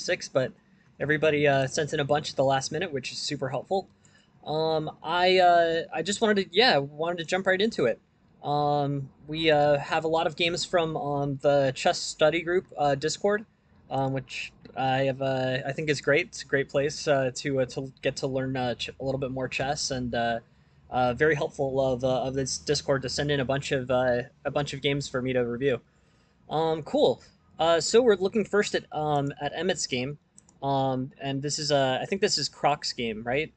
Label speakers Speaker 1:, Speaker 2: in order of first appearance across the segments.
Speaker 1: 6, but everybody sent in a bunch at the last minute, which is super helpful. I just wanted to jump right into it. We have a lot of games from the chess study group Discord, which I think is great. It's a great place to get to learn a little bit more chess, and very helpful of this Discord to send in a bunch of games for me to review. Cool. So we're looking first at Emmett's game, and this is I think this is Croc's game, right?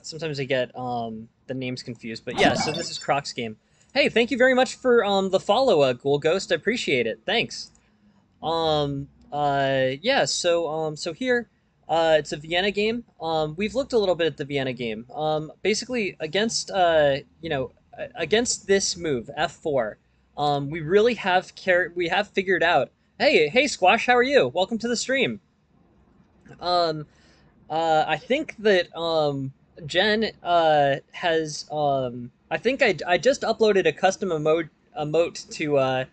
Speaker 1: Sometimes I get the names confused, but yeah. So this is Croc's game. Hey, thank you very much for the follow, Ghoul Ghost. I appreciate it. Thanks. Yeah. So here, it's a Vienna game. We've looked a little bit at the Vienna game. Basically against against this move F4. We really have we have figured out. Hey, Squash, how are you? Welcome to the stream. Um, I think that Jen has I think I just uploaded a custom emote to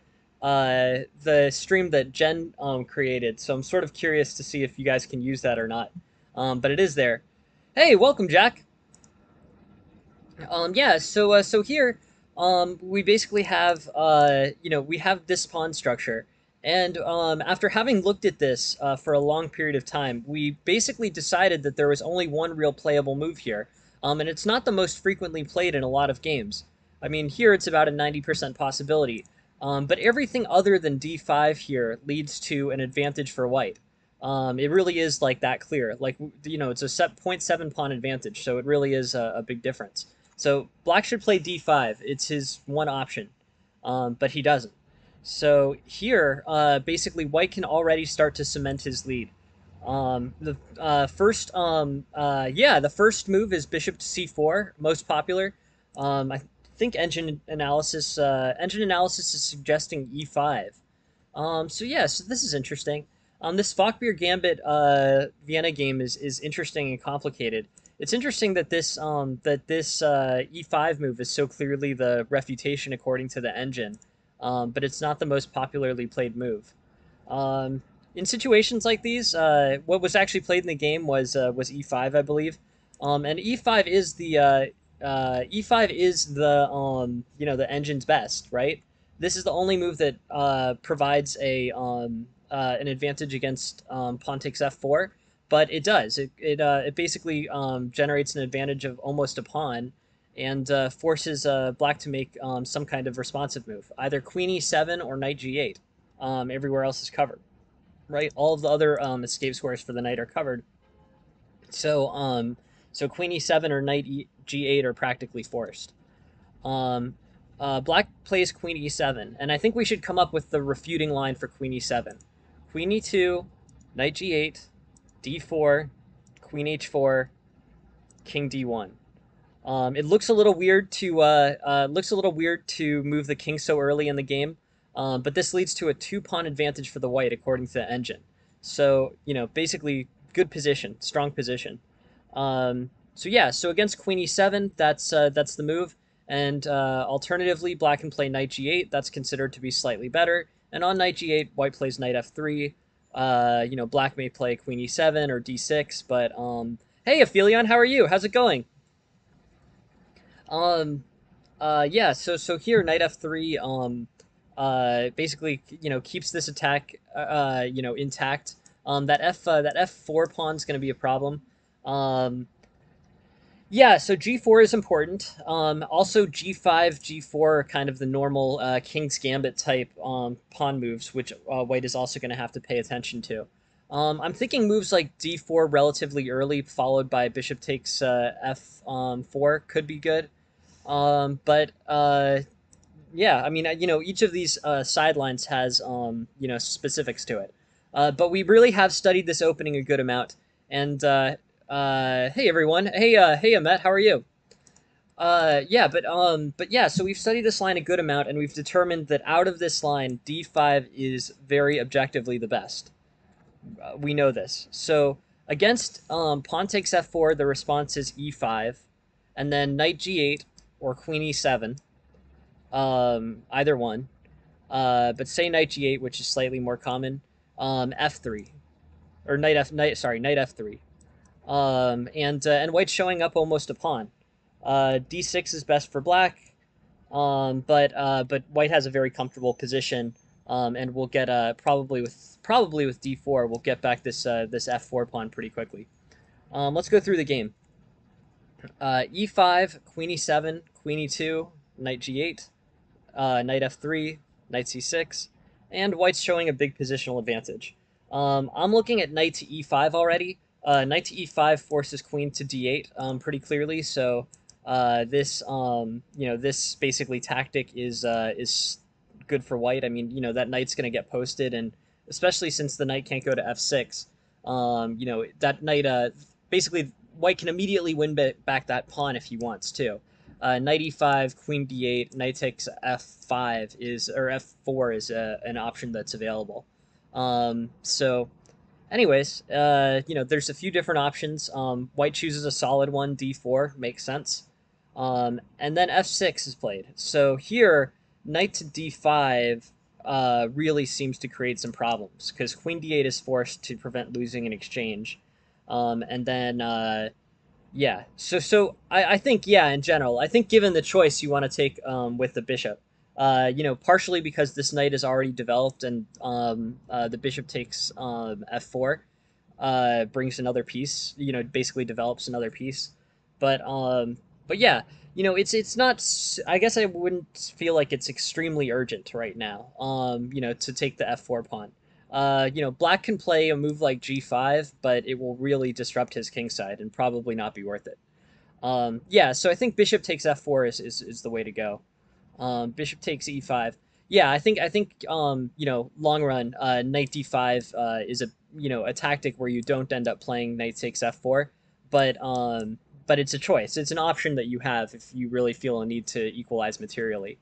Speaker 1: the stream that Jen created, so I'm sort of curious to see if you guys can use that or not. But it is there. Hey, welcome, Jack. Yeah, so here, we basically have, we have this pawn structure, and after having looked at this for a long period of time, we basically decided that there was only one real playable move here, and it's not the most frequently played in a lot of games. I mean, here it's about a 90% possibility, but everything other than d5 here leads to an advantage for white. It really is like that clear. Like, it's a set 0.7 pawn advantage, so it really is a big difference. So black should play d5. It's his one option, but he doesn't. So here, basically, white can already start to cement his lead. The first move is bishop to c4, most popular. I think engine analysis is suggesting e5. So yeah, so this is interesting. This Falkbeer Gambit Vienna game is interesting and complicated. It's interesting that this e5 move is so clearly the refutation according to the engine, but it's not the most popularly played move. In situations like these, what was actually played in the game was e5, I believe, and e5 is the the engine's best, right? This is the only move that provides an advantage against pawn takes f4, but it does. It basically generates an advantage of almost a pawn, and forces black to make some kind of responsive move, either queen e7 or knight g8. Everywhere else is covered, right? All of the other escape squares for the knight are covered. So queen e7 or knight g8 are practically forced. Black plays queen e7, and I think we should come up with the refuting line for queen e7. Queen e2, knight g8, d4, queen h4, king d1. It looks a little weird to move the king so early in the game, but this leads to a 2-pawn advantage for the white according to the engine. So basically good position, strong position. So yeah, so against queen e7, that's the move. And alternatively, black can play knight g8. That's considered to be slightly better. And on knight g8, white plays knight f3. Black may play queen e7 or d6. But hey, Aphelion, how are you? How's it going? Yeah. So here, knight f3. Basically, keeps this attack, intact. That f4 pawn is going to be a problem. Yeah, so g4 is important. Also, g5, g4 are kind of the normal King's Gambit type pawn moves, which white is also going to have to pay attention to. I'm thinking moves like d4 relatively early, followed by bishop takes f4 could be good. But yeah, I mean, each of these sidelines has specifics to it. But we really have studied this opening a good amount, and hey everyone. Hey Ahmet, how are you? But yeah, so we've studied this line a good amount, and we've determined that out of this line, d5 is very objectively the best. We know this. So against pawn takes f4, the response is e5, and then knight g8 or queen e7, either one. But say knight g8, which is slightly more common, f3. or knight f3. And white's showing up almost a pawn. D6 is best for black, but white has a very comfortable position, and we'll get probably with d4 we'll get back this f4 pawn pretty quickly. Let's go through the game. E5, queen e7, queen e2, knight g8, knight f3, knight c6, and white's showing a big positional advantage. I'm looking at knight to e5 already. Knight to e5 forces queen to d8 pretty clearly. So this basically tactic is good for white. I mean, that knight's going to get posted, and especially since the knight can't go to f6, that knight basically white can immediately win back that pawn if he wants to. Knight e5, queen d8, knight takes f5 f4 is an option that's available. So anyways, there's a few different options. White chooses a solid one, d4, makes sense. And then f6 is played. So here, knight to d5 really seems to create some problems, because queen d8 is forced to prevent losing an exchange. And then yeah, so I think, yeah, in general, I think given the choice, you want to take with the bishop. Partially because this knight is already developed, and the bishop takes f4, brings another piece. Basically develops another piece. But yeah, it's not. I guess I wouldn't feel like it's extremely urgent right now. To take the f4 pawn. Black can play a move like g5, but it will really disrupt his kingside and probably not be worth it. Yeah, so I think bishop takes f4 is the way to go. Bishop takes e5. Yeah, I think long run, knight d5 is a tactic where you don't end up playing knight takes f4, but it's a choice. It's an option that you have if you really feel a need to equalize materially.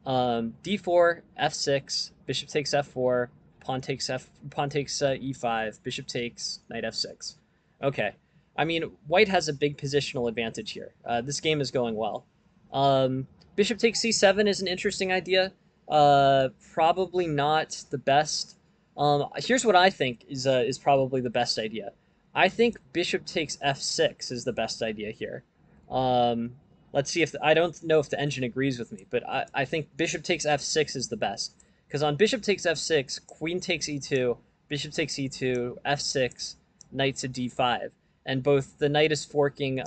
Speaker 1: D4, f6, bishop takes f4, pawn takes e5, bishop takes knight f6. Okay, I mean, white has a big positional advantage here. This game is going well. Bishop takes c7 is an interesting idea. Probably not the best. Here's what I think is probably the best idea. I think bishop takes f6 is the best idea here. Um, let's see if I don't know if the engine agrees with me, but I think bishop takes f6 is the best, because on bishop takes f6, queen takes e2, bishop takes e2, f6, knight to d5, and both the knight is forking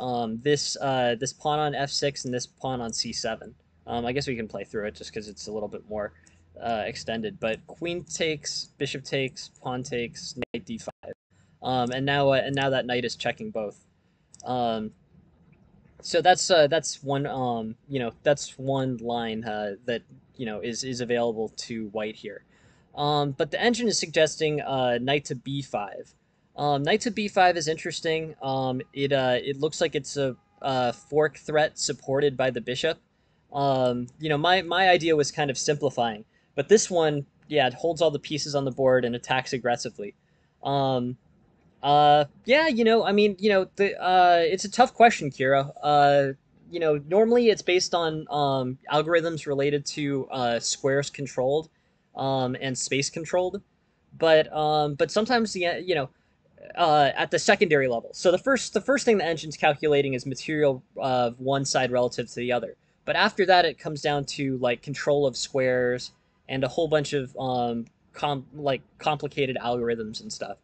Speaker 1: this pawn on f6 and this pawn on c7. I guess we can play through it just because it's a little bit more extended. But queen takes, bishop takes, pawn takes, knight d5, and now that knight is checking both. Um, so that's one that's one line that is available to white here. But the engine is suggesting knight to b5. Knight to b5 is interesting. It looks like it's a fork threat supported by the bishop. My idea was kind of simplifying, but this one, yeah, it holds all the pieces on the board and attacks aggressively. Um, yeah, I mean, it's a tough question, Kira. Normally it's based on algorithms related to squares controlled, and space controlled, but sometimes at the secondary level. So the first thing the engine's calculating is material of one side relative to the other. But after that, it comes down to like control of squares and a whole bunch of complicated algorithms and stuff.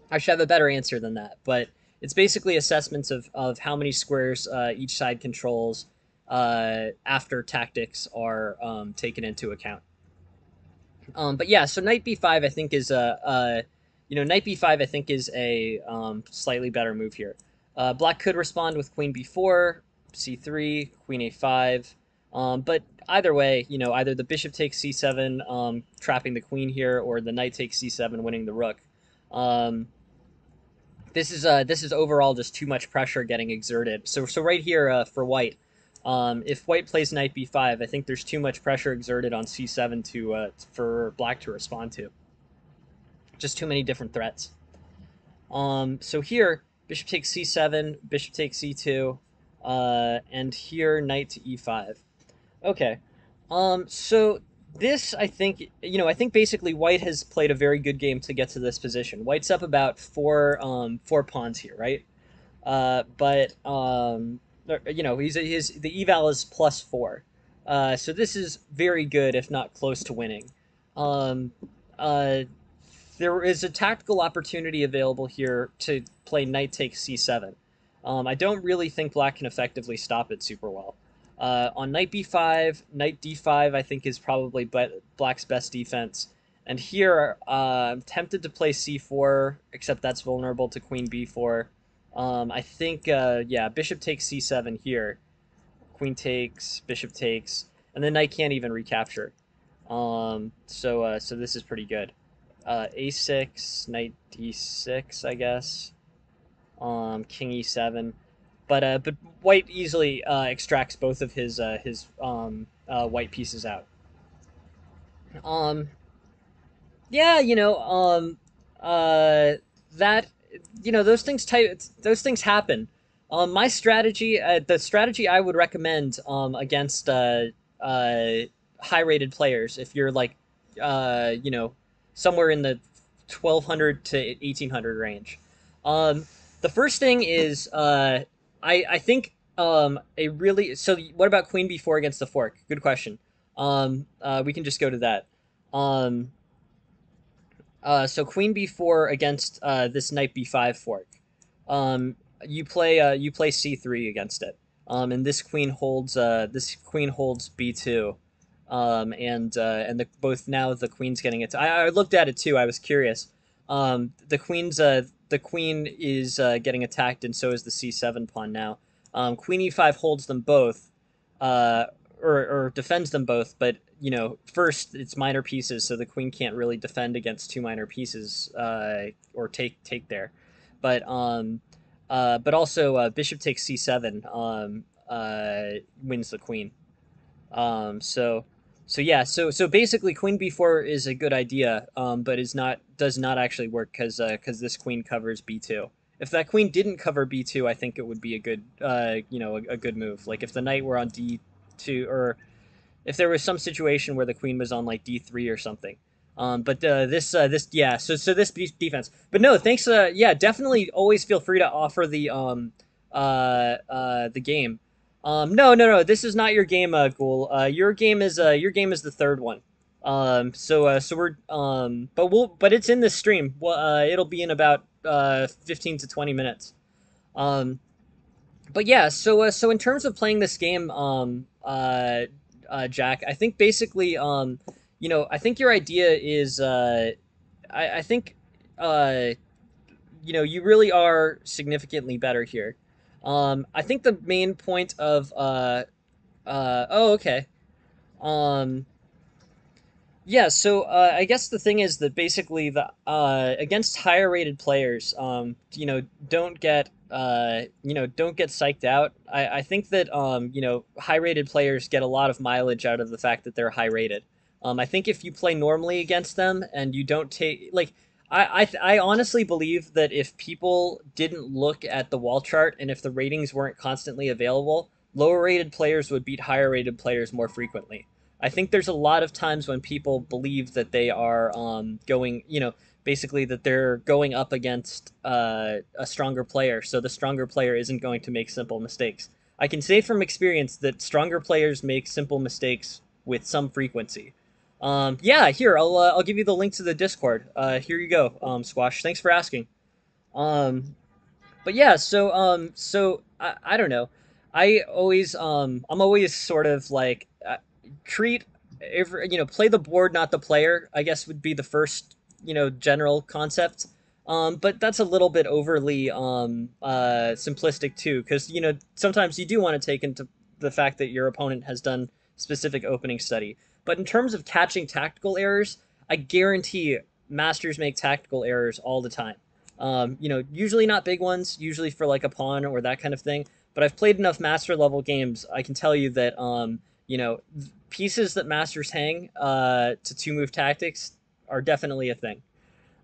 Speaker 1: I should have a better answer than that, but it's basically assessments of how many squares each side controls after tactics are taken into account. But yeah, so knight b5 I think is knight b5 I think is a slightly better move here. Black could respond with queen b4, c3, queen a5, but either way, either the bishop takes c7, trapping the queen here, or the knight takes c7, winning the rook. This is overall just too much pressure getting exerted. So right here for white, if white plays knight b5, I think there's too much pressure exerted on c7 for black to respond to. Just too many different threats. So here, bishop takes c7, bishop takes c2, and here knight to e5. Okay, so This, I think, I think basically White has played a very good game to get to this position. White's up about four pawns here, right? But his the eval is +4, so this is very good, if not close to winning. Um, uh, there is a tactical opportunity available here to play knight takes c7. I don't really think black can effectively stop it super well. On knight b5, knight d5, I think is probably black's best defense. And here, I'm tempted to play c4, except that's vulnerable to queen b4. I think, yeah, bishop takes c7 here. Queen takes, bishop takes, and then knight can't even recapture. So this is pretty good. A6, knight d6, I guess. King e7, but white easily extracts both of his white pieces out. Um, yeah, that those things happen. My strategy, the strategy I would recommend against high-rated players, if you're like, somewhere in the 1200 to 1800 range. Um, the first thing is, I think a really so. What about Queen B4 against the fork? Good question. We can just go to that. Um, so Queen b4 against this Knight b5 fork. Um, you play c3 against it. And this queen holds b2. And both now the queen's getting it. I looked at it too. I was curious. The queen is getting attacked, and so is the c7 pawn now. Queen e5 holds them both. Uh, or defends them both, but first it's minor pieces, so the queen can't really defend against two minor pieces or take there. But also bishop takes c7 wins the queen. So yeah, so basically queen b4 is a good idea, but is not does not actually work because this queen covers b2. If that queen didn't cover b2, I think it would be a good a good move. Like if the knight were on d2, or if there was some situation where the queen was on like d3 or something. But this yeah, so this defense. But no, thanks. Yeah, definitely always feel free to offer the game. No. This is not your game, Ghoul. Your game is the third one. So we're but it's in this stream. Well, it'll be in about 15 to 20 minutes. Um, but yeah, so in terms of playing this game, Jack, I think basically, I think your idea is, I think, uh, you really are significantly better here. I think the main point of, oh, okay. Um, yeah, so I guess the thing is that basically the against higher rated players, don't get psyched out. I think that high rated players get a lot of mileage out of the fact that they're high rated. I think if you play normally against them and you don't take like I honestly believe that if people didn't look at the wall chart and if the ratings weren't constantly available, lower rated players would beat higher rated players more frequently. I think there's a lot of times when people believe that they are going, basically that they're going up against a stronger player, so the stronger player isn't going to make simple mistakes. I can say from experience that stronger players make simple mistakes with some frequency. Yeah, here I'll give you the link to the Discord. Here you go, Squash. Thanks for asking. But yeah, so I don't know. I'm always sort of like treat every play the board, not the player. I guess would be the first general concept. But that's a little bit overly simplistic too, because sometimes you do want to take into the fact that your opponent has done specific opening study. But in terms of catching tactical errors, I guarantee masters make tactical errors all the time. Usually not big ones, usually for like a pawn or that kind of thing. But I've played enough master level games, I can tell you that pieces that masters hang to two move tactics are definitely a thing.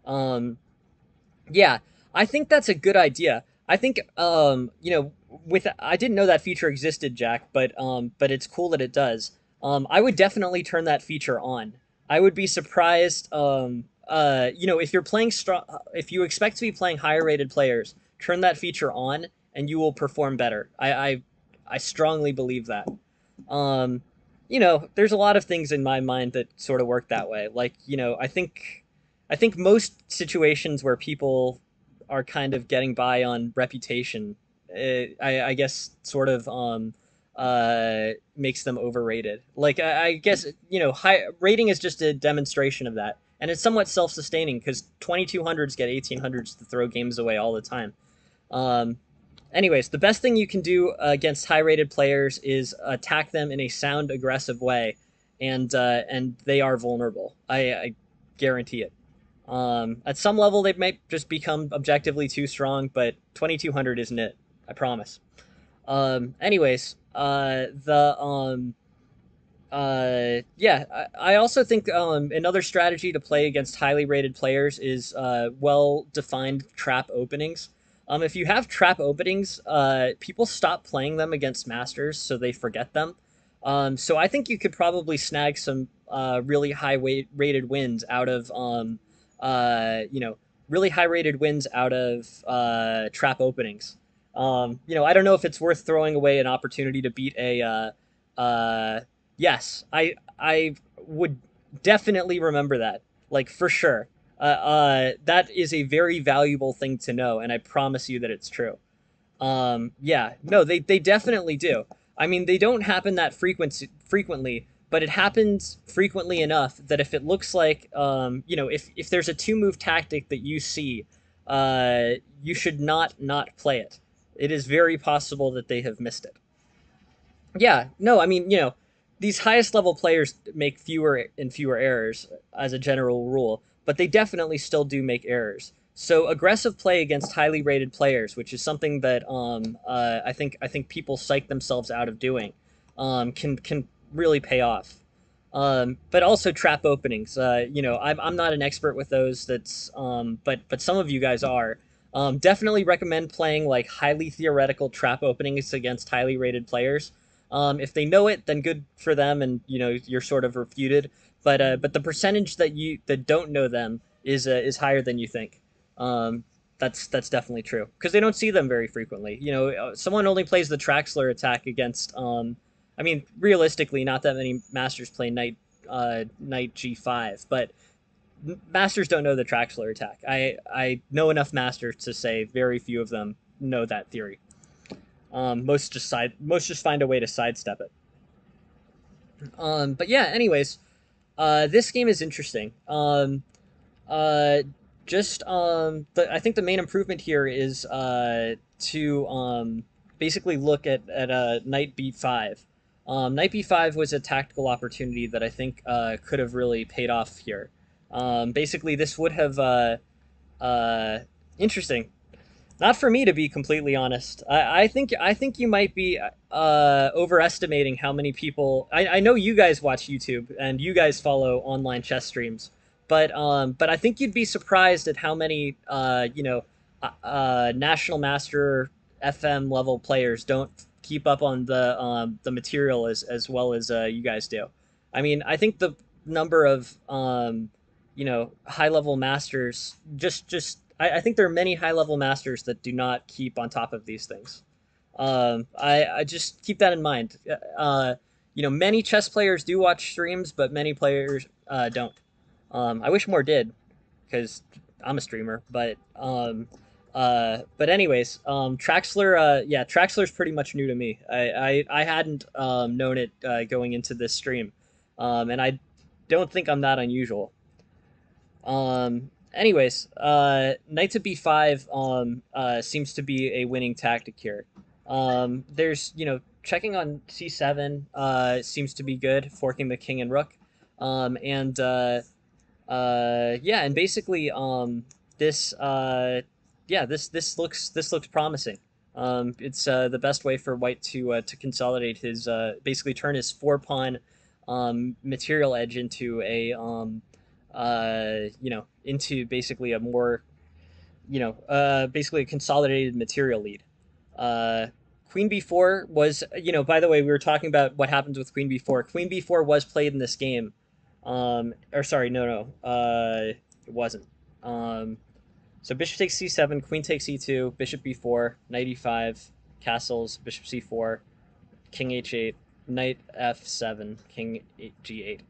Speaker 1: Um, yeah, I think that's a good idea. I think with I didn't know that feature existed, Jack, but it's cool that it does. I would definitely turn that feature on. I would be surprised. If you're playing strong, if you expect to be playing higher rated players, turn that feature on, and you will perform better. I strongly believe that. Um, there's a lot of things in my mind that sort of work that way. Like, I think most situations where people are kind of getting by on reputation, I guess, sort of makes them overrated. Like, I guess, high rating is just a demonstration of that, and it's somewhat self-sustaining because 2200s get 1800s to throw games away all the time. Um, Anyways, the best thing you can do against high-rated players is attack them in a sound, aggressive way, and they are vulnerable. I guarantee it. At some level, they might just become objectively too strong, but 2200 isn't it. I promise. Anyways, yeah, I also think another strategy to play against highly rated players is well defined trap openings. If you have trap openings, people stop playing them against masters, so they forget them. So I think you could probably snag some really rated wins out of uh, you know really high rated wins out of trap openings. I don't know if it's worth throwing away an opportunity to beat a yes, I would definitely remember that, like for sure. That is a very valuable thing to know, and I promise you that it's true. Yeah, no, they definitely do. I mean, they don't happen that frequently, but it happens frequently enough that if it looks like, if there's a two move tactic that you see, you should not play it. It is very possible that they have missed it. Yeah, no, I mean, these highest level players make fewer and fewer errors as a general rule, but they definitely still do make errors. So aggressive play against highly rated players, which is something that I think people psych themselves out of doing, can really pay off. But also trap openings. I'm not an expert with those. But some of you guys are. Definitely recommend playing like highly theoretical trap openings against highly rated players. If they know it, then good for them, and you're sort of refuted. But the percentage that don't know them is higher than you think. Um, that's definitely true because they don't see them very frequently. Someone only plays the Traxler attack against. I mean, realistically, not that many masters play knight g5, but masters don't know the Traxler attack. I know enough masters to say very few of them know that theory. Most just find a way to sidestep it. But yeah, anyways, this game is interesting. Uh, I think the main improvement here is to basically look at knight b5. Knight b5 was a tactical opportunity that I think could have really paid off here. Basically, this would have uh, interesting. Not for me, to be completely honest. I think you might be overestimating how many people. I know you guys watch YouTube and you guys follow online chess streams, but I think you'd be surprised at how many national master FM level players don't keep up on the material as well as you guys do. I mean, I think the number of high level masters just I think there are many high level masters that do not keep on top of these things. I just keep that in mind. Many chess players do watch streams, but many players don't. I wish more did, because I'm a streamer. But anyways, Traxler, yeah, Traxler's pretty much new to me. I hadn't known it going into this stream, and I don't think I'm that unusual. Anyways, knight to b5 seems to be a winning tactic here. There's checking on c7 seems to be good, forking the king and rook, and yeah, and basically this yeah this looks promising. It's the best way for white to consolidate his basically turn his four pawn material edge into a into basically a more basically a consolidated material lead. Uh, Queen b4 was, by the way, we were talking about what happens with Queen b4. Queen b4 was played in this game. Or sorry, no, it wasn't. Um, so bishop takes c7, queen takes e2, bishop b4, knight e5, castles, bishop c4, king h8, knight f7, king g8.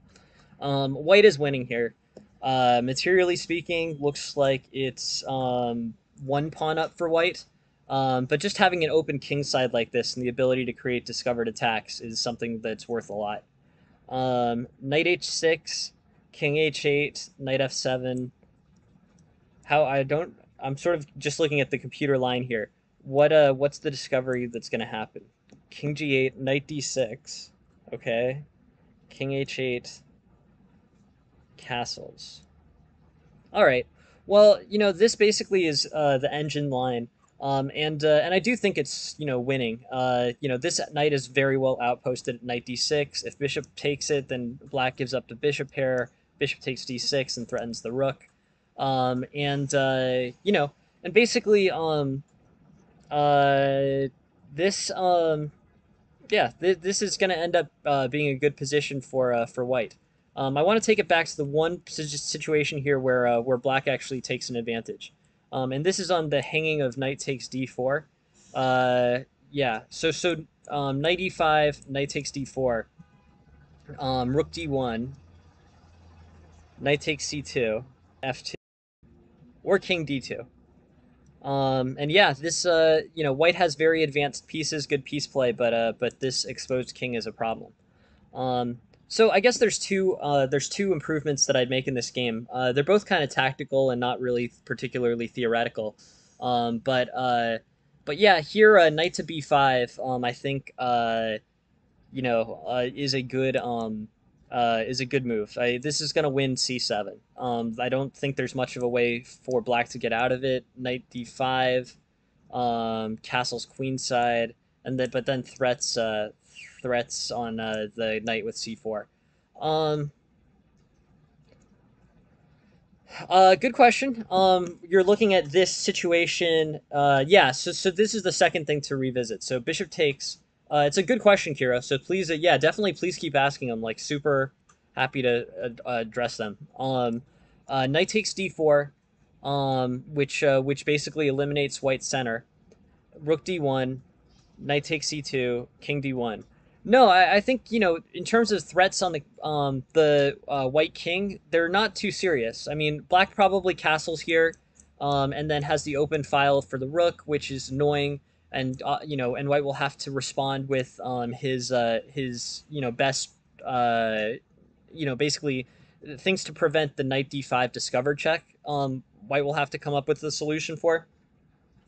Speaker 1: White is winning here. Materially speaking, looks like it's one pawn up for white. But just having an open king side like this and the ability to create discovered attacks is something that's worth a lot. Knight h6, king h8, knight f7. How I don't. I'm sort of just looking at the computer line here. What's the discovery that's going to happen? King g8, knight d6. Okay. King h8, castles. All right. Well, this basically is the engine line, and I do think it's winning. This knight is very well outposted at knight d6. If bishop takes it, then black gives up the bishop pair. Bishop takes d6 and threatens the rook, and basically uh, this yeah, this is going to end up being a good position for white. I want to take it back to the one situation here where black actually takes an advantage, and this is on the hanging of knight takes d4. Yeah, so knight e5, knight takes d4, rook d1, knight takes c2, f2, or king d2. And yeah, this white has very advanced pieces, good piece play, but this exposed king is a problem. So I guess there's two improvements that I'd make in this game. They're both kind of tactical and not really particularly theoretical. But yeah, here knight to b5. I think is a good move. This is gonna win c7. I don't think there's much of a way for black to get out of it. Knight d5, castles queenside, but then threats on the knight with c4. Um, good question. You're looking at this situation. Yeah. So this is the second thing to revisit. So bishop takes. It's a good question, Kira. So please, yeah, definitely, please keep asking them. Like super happy to address them. Knight takes d4, which basically eliminates white center. Rook d1, knight takes c2, king d1. No, I think in terms of threats on the white king, they're not too serious. I mean, black probably castles here, and then has the open file for the rook, which is annoying, and white will have to respond with his best basically things to prevent the knight d5 discovered check. White will have to come up with a solution for.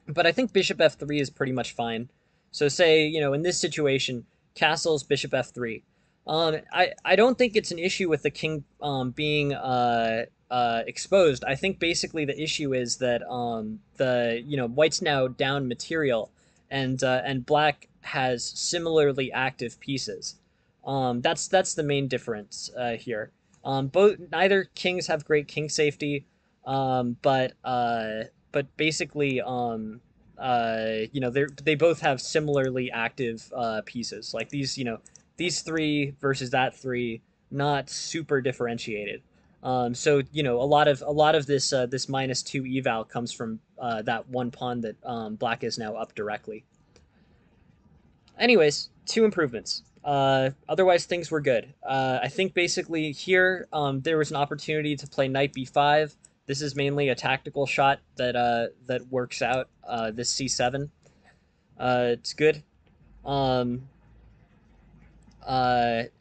Speaker 1: But I think bishop f3 is pretty much fine. So say, in this situation, castles bishop f3. I don't think it's an issue with the king being exposed. I think basically the issue is that the white's now down material, and black has similarly active pieces. That's the main difference here. Both neither kings have great king safety, but basically they both have similarly active pieces. Like these three versus that three, not super differentiated. So a lot of this -2 eval comes from that one pawn that black is now up directly. Anyways, two improvements. Otherwise, things were good. I think basically here there was an opportunity to play knight b5. This is mainly a tactical shot that works out. This c7, it's good. Um,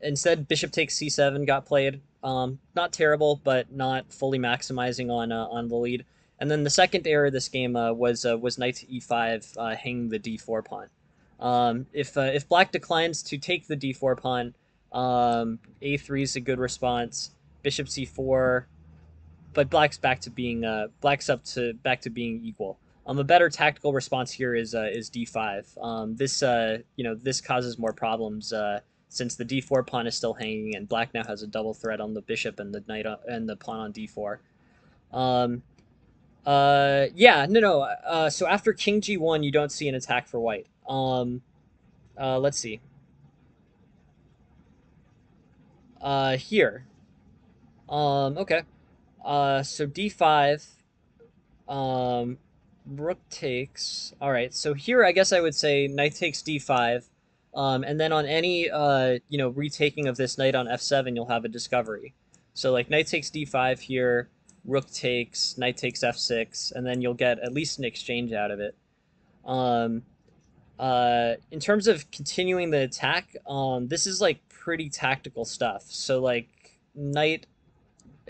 Speaker 1: Instead, bishop takes c7 got played. Not terrible, but not fully maximizing on the lead. And then the second error of this game was knight to e5, hanging the d4 pawn. If black declines to take the d4 pawn, a3 is a good response. Bishop c4, but black's back to being equal. A better tactical response here is d5. This causes more problems since the d4 pawn is still hanging, and black now has a double threat on the bishop and the knight and the pawn on d4. Yeah, no. So after king g1, you don't see an attack for white. Let's see. Here. Okay. So d5. Um, rook takes. All right. So here, I guess I would say knight takes d5. And then on any retaking of this knight on f7, you'll have a discovery. So like knight takes d5 here, rook takes, knight takes f6, and then you'll get at least an exchange out of it. Um, in terms of continuing the attack, this is like pretty tactical stuff. So like knight,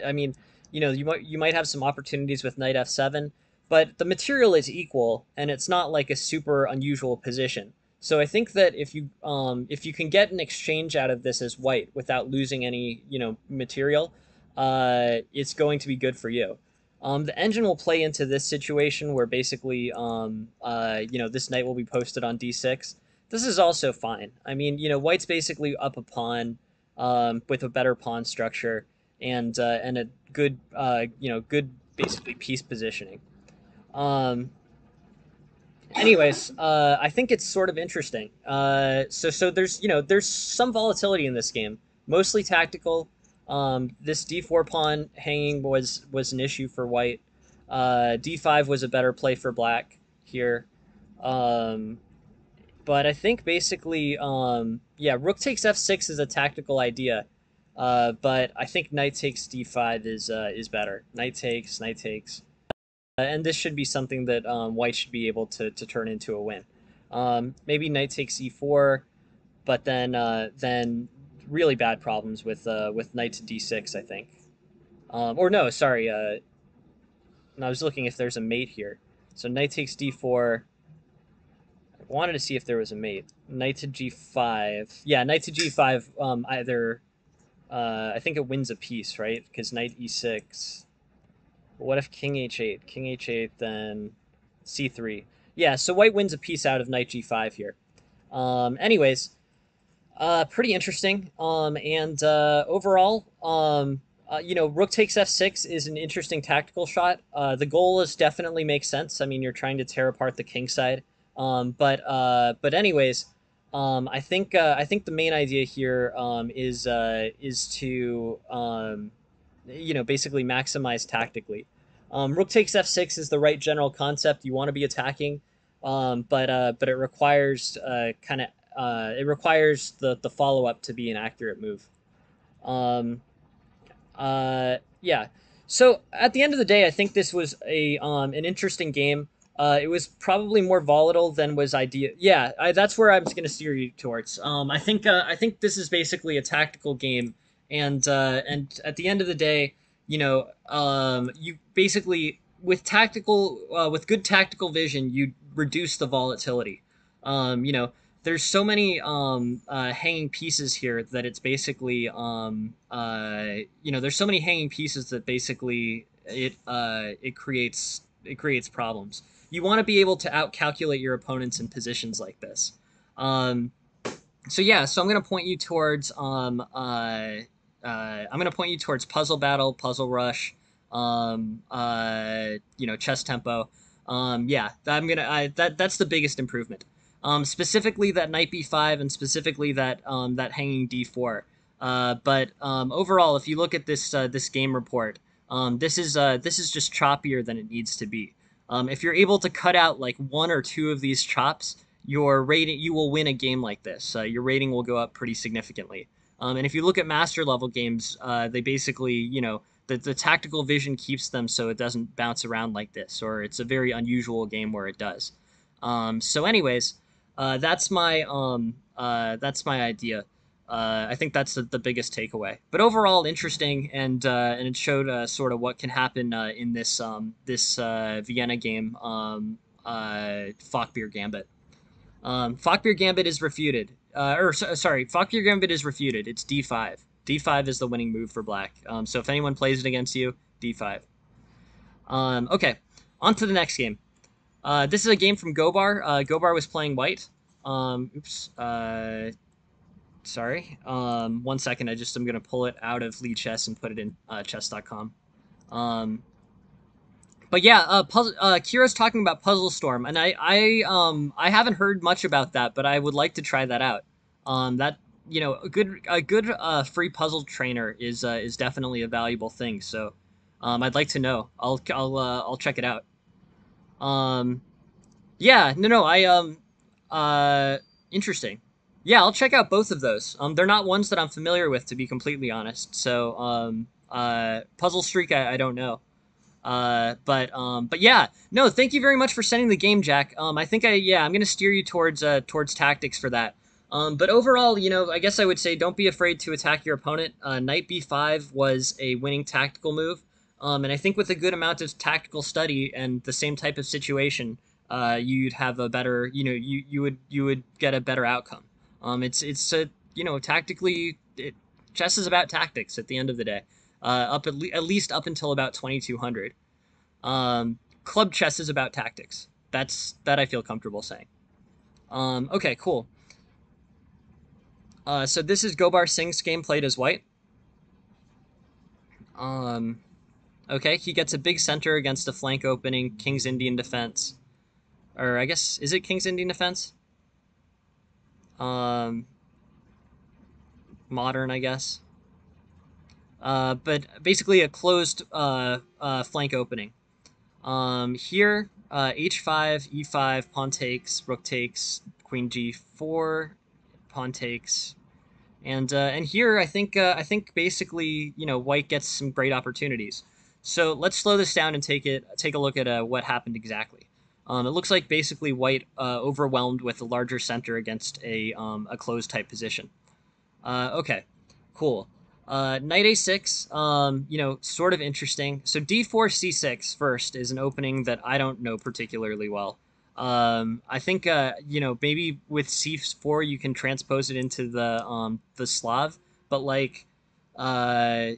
Speaker 1: I mean, you might have some opportunities with knight f7, but the material is equal and it's not like a super unusual position. So I think that if you can get an exchange out of this as white without losing any material, it's going to be good for you. The engine will play into this situation where basically this knight will be posted on d6. This is also fine. I mean, white's basically up a pawn with a better pawn structure and a good good basically piece positioning. Um, I think it's sort of interesting. So there's some volatility in this game, mostly tactical. This d4 pawn hanging was an issue for white. D5 was a better play for black here. Um, but I think basically, yeah, rook takes f6 is a tactical idea. But I think knight takes d5 is better. Knight takes, and this should be something that white should be able to turn into a win. Maybe knight takes e4, but then really bad problems with knight to d6. I think, or no, sorry. I was looking if there's a mate here. So knight takes d4. I wanted to see if there was a mate. Knight to g5. Yeah, knight to g5. Either I think it wins a piece, right? Because knight e6. But what if king h8? King h8, then c3. Yeah, so white wins a piece out of knight g5 here. Anyways, pretty interesting. And overall, rook takes f6 is an interesting tactical shot. The goal is definitely makes sense. I mean, you're trying to tear apart the king side. But anyways, I think the main idea here is to basically maximize tactically. Rook takes f6 is the right general concept. You want to be attacking, but it requires it requires the follow up to be an accurate move. Um, yeah. So at the end of the day, I think this was a an interesting game. It was probably more volatile than was ideal. Yeah, that's where I was going to steer you towards. I think this is basically a tactical game, and at the end of the day, you basically with good tactical vision, you reduce the volatility. You know, there's so many hanging pieces here that it's basically there's so many hanging pieces that basically it creates problems. You want to be able to outcalculate your opponents in positions like this. Um, so yeah, so I'm gonna point you towards Puzzle Battle, Puzzle Rush, Chess Tempo. Yeah, that's the biggest improvement. Specifically that knight b5 and specifically that hanging d4. But overall, if you look at this game report, this is just choppier than it needs to be. If you're able to cut out like one or two of these chops, you will win a game like this. Your rating will go up pretty significantly. And if you look at master level games, they basically, the tactical vision keeps them so it doesn't bounce around like this, or it's a very unusual game where it does. So anyways, that's my idea. I think that's the biggest takeaway. But overall, interesting, and it showed sort of what can happen in this Vienna game, Falkbeer Gambit. Falkbeer Gambit is refuted. Sorry, Falkbeer Gambit is refuted. It's d5. D5 is the winning move for black. So if anyone plays it against you, d5. Okay, on to the next game. This is a game from Gobar. Gobar was playing white. Oops. Sorry. 1 second. I'm gonna pull it out of Lead Chess and put it in chess.com. Um, But yeah, Kira's talking about Puzzle Storm, and I haven't heard much about that, but I would like to try that out. That a good free puzzle trainer is definitely a valuable thing. So, I'd like to know. I'll check it out. Um, yeah, no, uh, interesting. Yeah, I'll check out both of those. They're not ones that I'm familiar with, to be completely honest. So, Puzzle Streak, I don't know. But yeah, no, thank you very much for sending the game, Jack. I think I'm gonna steer you towards tactics for that. But overall, I guess I would say don't be afraid to attack your opponent. Knight b5 was a winning tactical move, and I think with a good amount of tactical study and the same type of situation, you'd have a better, you would get a better outcome. It's a tactically, chess is about tactics at the end of the day. At least up until about 2200. Club chess is about tactics. That I feel comfortable saying. Okay, cool. So this is Gobar Singh's game played as white. Um, okay, he gets a big center against a flank opening, King's Indian defense. Or I guess, is it King's Indian defense? Um, modern, I guess. But basically a closed flank opening. Here, h5, e5, pawn takes, rook takes, queen g4, pawn takes, and here I think basically white gets some great opportunities. So let's slow this down and take a look at what happened exactly. It looks like basically white overwhelmed with a larger center against a closed type position. Okay, cool. Knight a6, sort of interesting. So d4 c6 first is an opening that I don't know particularly well. I think maybe with c4 you can transpose it into the Slav, but like uh,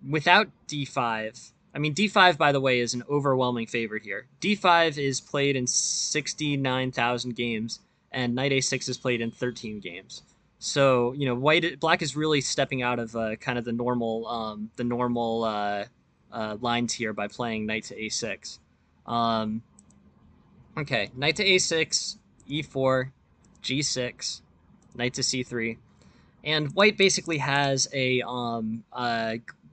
Speaker 1: without d5. I mean, d5 by the way is an overwhelming favorite here. d5 is played in 69,000 games, and knight a6 is played in 13 games. So black is really stepping out of kind of the normal lines here by playing knight to a6. Um, okay, knight to a6, e4, g6, knight to c3, and white basically has a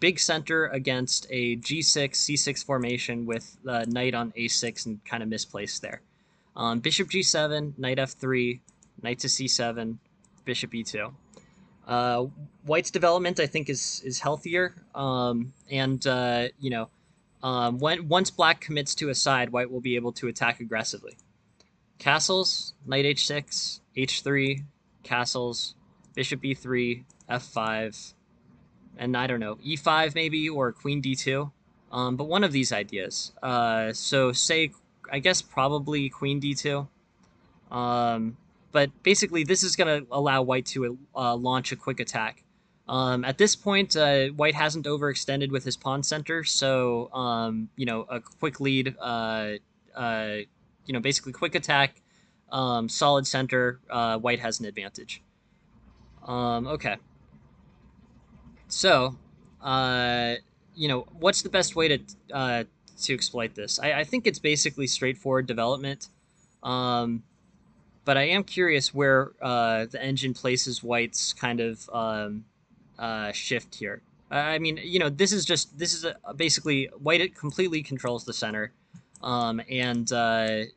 Speaker 1: big center against a g6 c6 formation with knight on a6 and kind of misplaced there. Bishop g7, knight f3, knight to c7, bishop e2. Uh, White's development, I think, is healthier, and when once Black commits to a side, White will be able to attack aggressively. Castles, knight h6, h3, castles, bishop e3, f5, and I don't know, e5 maybe, or queen d2. But one of these ideas. So say, I guess probably queen d2. Um, but basically, this is going to allow White to launch a quick attack. At this point, White hasn't overextended with his pawn center, so a quick lead, uh, basically quick attack, solid center. White has an advantage. Okay, so what's the best way to exploit this? I think it's basically straightforward development. Um, but I am curious where the engine places White's kind of shift here. I mean, basically White it completely controls the center, and the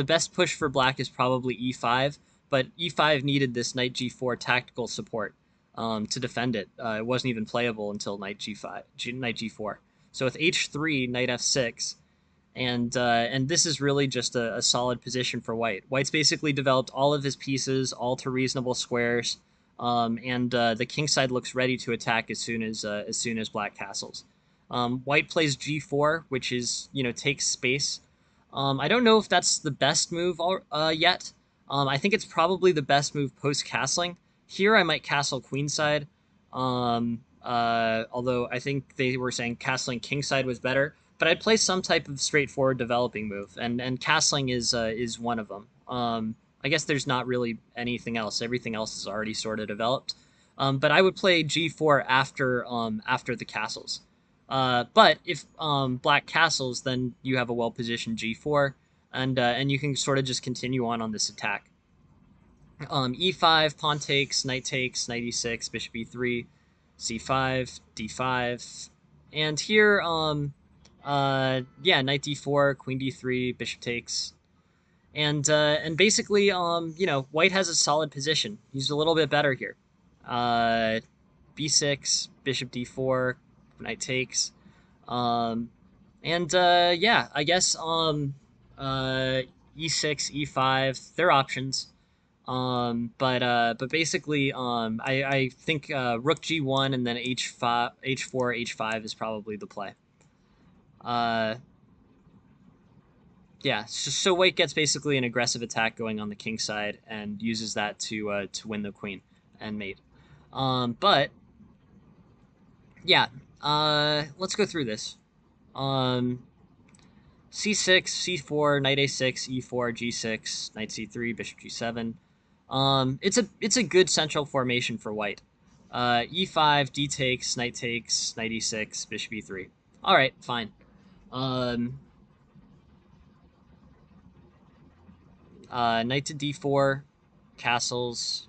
Speaker 1: best push for Black is probably e5, but e5 needed this knight g4 tactical support to defend it. It wasn't even playable until knight g4. So with h3, knight f6, and this is really just a solid position for White. White's basically developed all of his pieces, all to reasonable squares, and the king side looks ready to attack as soon as Black castles. White plays g4, which is takes space. I don't know if that's the best move yet. I think it's probably the best move post castling. Here I might castle queenside, although I think they were saying castling kingside was better. But I'd play some type of straightforward developing move, and castling is one of them. I guess there's not really anything else. Everything else is already sort of developed. But I would play g4 after the castles. But if black castles, then you have a well-positioned g4, and you can sort of just continue on this attack. E5, pawn takes, knight e6, bishop e3, c5, d5, and here, yeah, knight d4, queen d3, bishop takes, and basically, white has a solid position. He's a little bit better here. Uh, b6, bishop d4, knight takes, um, and yeah, I guess e6, e5, they're options. But basically, I think rook g1 and then h5, h4, h5 is probably the play. Uh, yeah, so white gets basically an aggressive attack going on the king side and uses that to win the queen and mate. But yeah, let's go through this. Um, c6, c4, knight a6, e4, g6, knight c3, bishop g7. It's a good central formation for white. E5, d takes, knight e6, bishop e3. All right, fine. Um, Knight to d4, castles.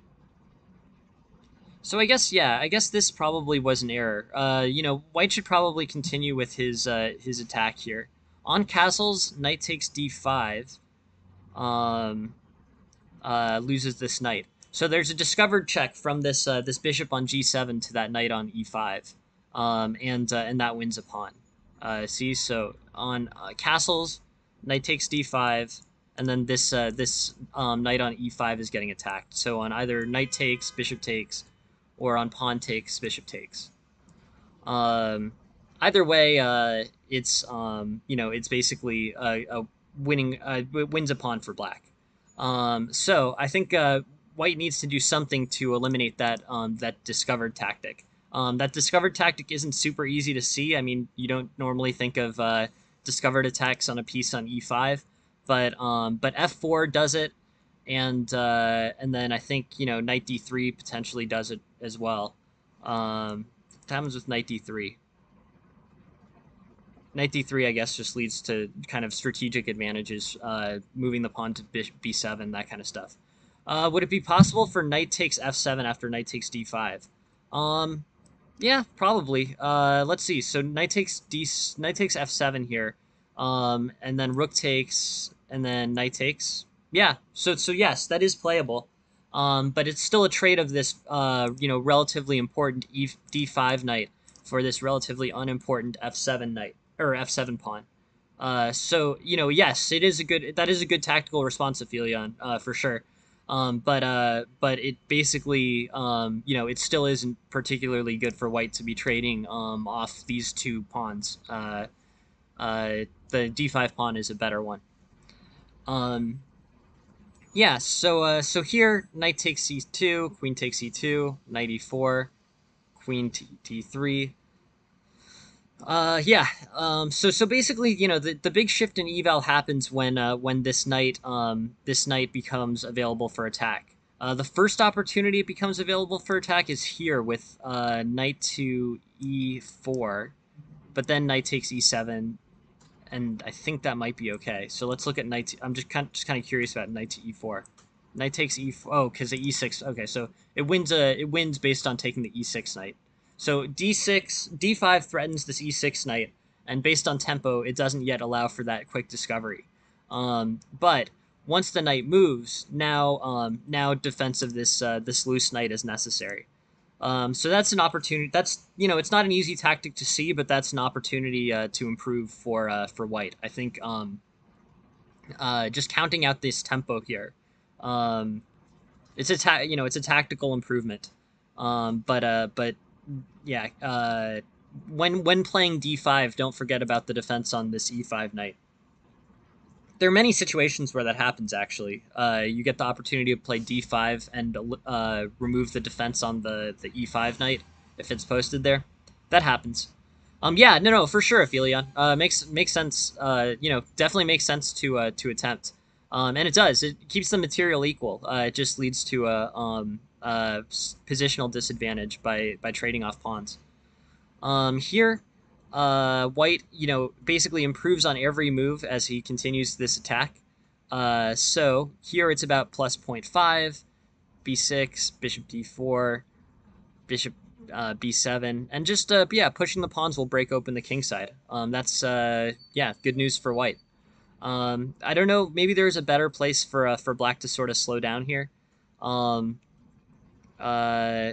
Speaker 1: So I guess, yeah, I guess this probably was an error. White should probably continue with his attack here. On castles, knight takes d5. Um, Loses this knight. So there's a discovered check from this bishop on g7 to that knight on e5, and that wins a pawn. See, so on castles, knight takes d5, and then this knight on e5 is getting attacked. So on either knight takes, bishop takes, or on pawn takes, bishop takes. Um, Either way, it's basically a winning wins a pawn for black. So I think white needs to do something to eliminate that discovered tactic. That discovered tactic isn't super easy to see. I mean, you don't normally think of discovered attacks on a piece on e5, but f4 does it, and then I think knight d3 potentially does it as well. What happens with knight d3? Knight d3, I guess, just leads to kind of strategic advantages, moving the pawn to b7, that kind of stuff. Would it be possible for knight takes f7 after knight takes d5? Um, yeah, probably. Let's see. So knight takes f7 here, and then rook takes, and then knight takes. Yeah. So yes, that is playable. But it's still a trade of this, relatively important d5 knight for this relatively unimportant f7 knight or f7 pawn. Yes, that is a good tactical response of Felion, for sure. But it basically, it still isn't particularly good for white to be trading off these two pawns. The d5 pawn is a better one. Yeah, so here knight takes c2, queen takes e2, knight e4, queen t3. Yeah. So basically, the big shift in eval happens when this knight becomes available for attack. The first opportunity it becomes available for attack is here with knight to e4, but then knight takes e7, and I think that might be okay. So let's look at knight. I'm just kind of curious about knight to e4. Knight takes e4. Oh, because the e6. Okay, so it wins based on taking the e6 knight. So d6, d5 threatens this e6 knight, and based on tempo, it doesn't yet allow for that quick discovery. But once the knight moves, now defense of this loose knight is necessary. So that's an opportunity. That's it's not an easy tactic to see, but that's an opportunity to improve for white. I think just counting out this tempo here, um, it's a tactical improvement. But yeah, when playing d5, don't forget about the defense on this e5 knight. There are many situations where that happens, actually. You get the opportunity to play d5 and remove the defense on the e5 knight if it's posted there. That happens. Yeah, no, for sure, Aphelion. Makes sense. Definitely makes sense to attempt. And it does. It keeps the material equal. It just leads to a positional disadvantage by trading off pawns. Here, White, basically improves on every move as he continues this attack. So here it's about plus zero point 0.5, b6, bishop d4, bishop b7, and just yeah, pushing the pawns will break open the king side. That's yeah, good news for white. I don't know, maybe there's a better place for black to sort of slow down here. Um, uh,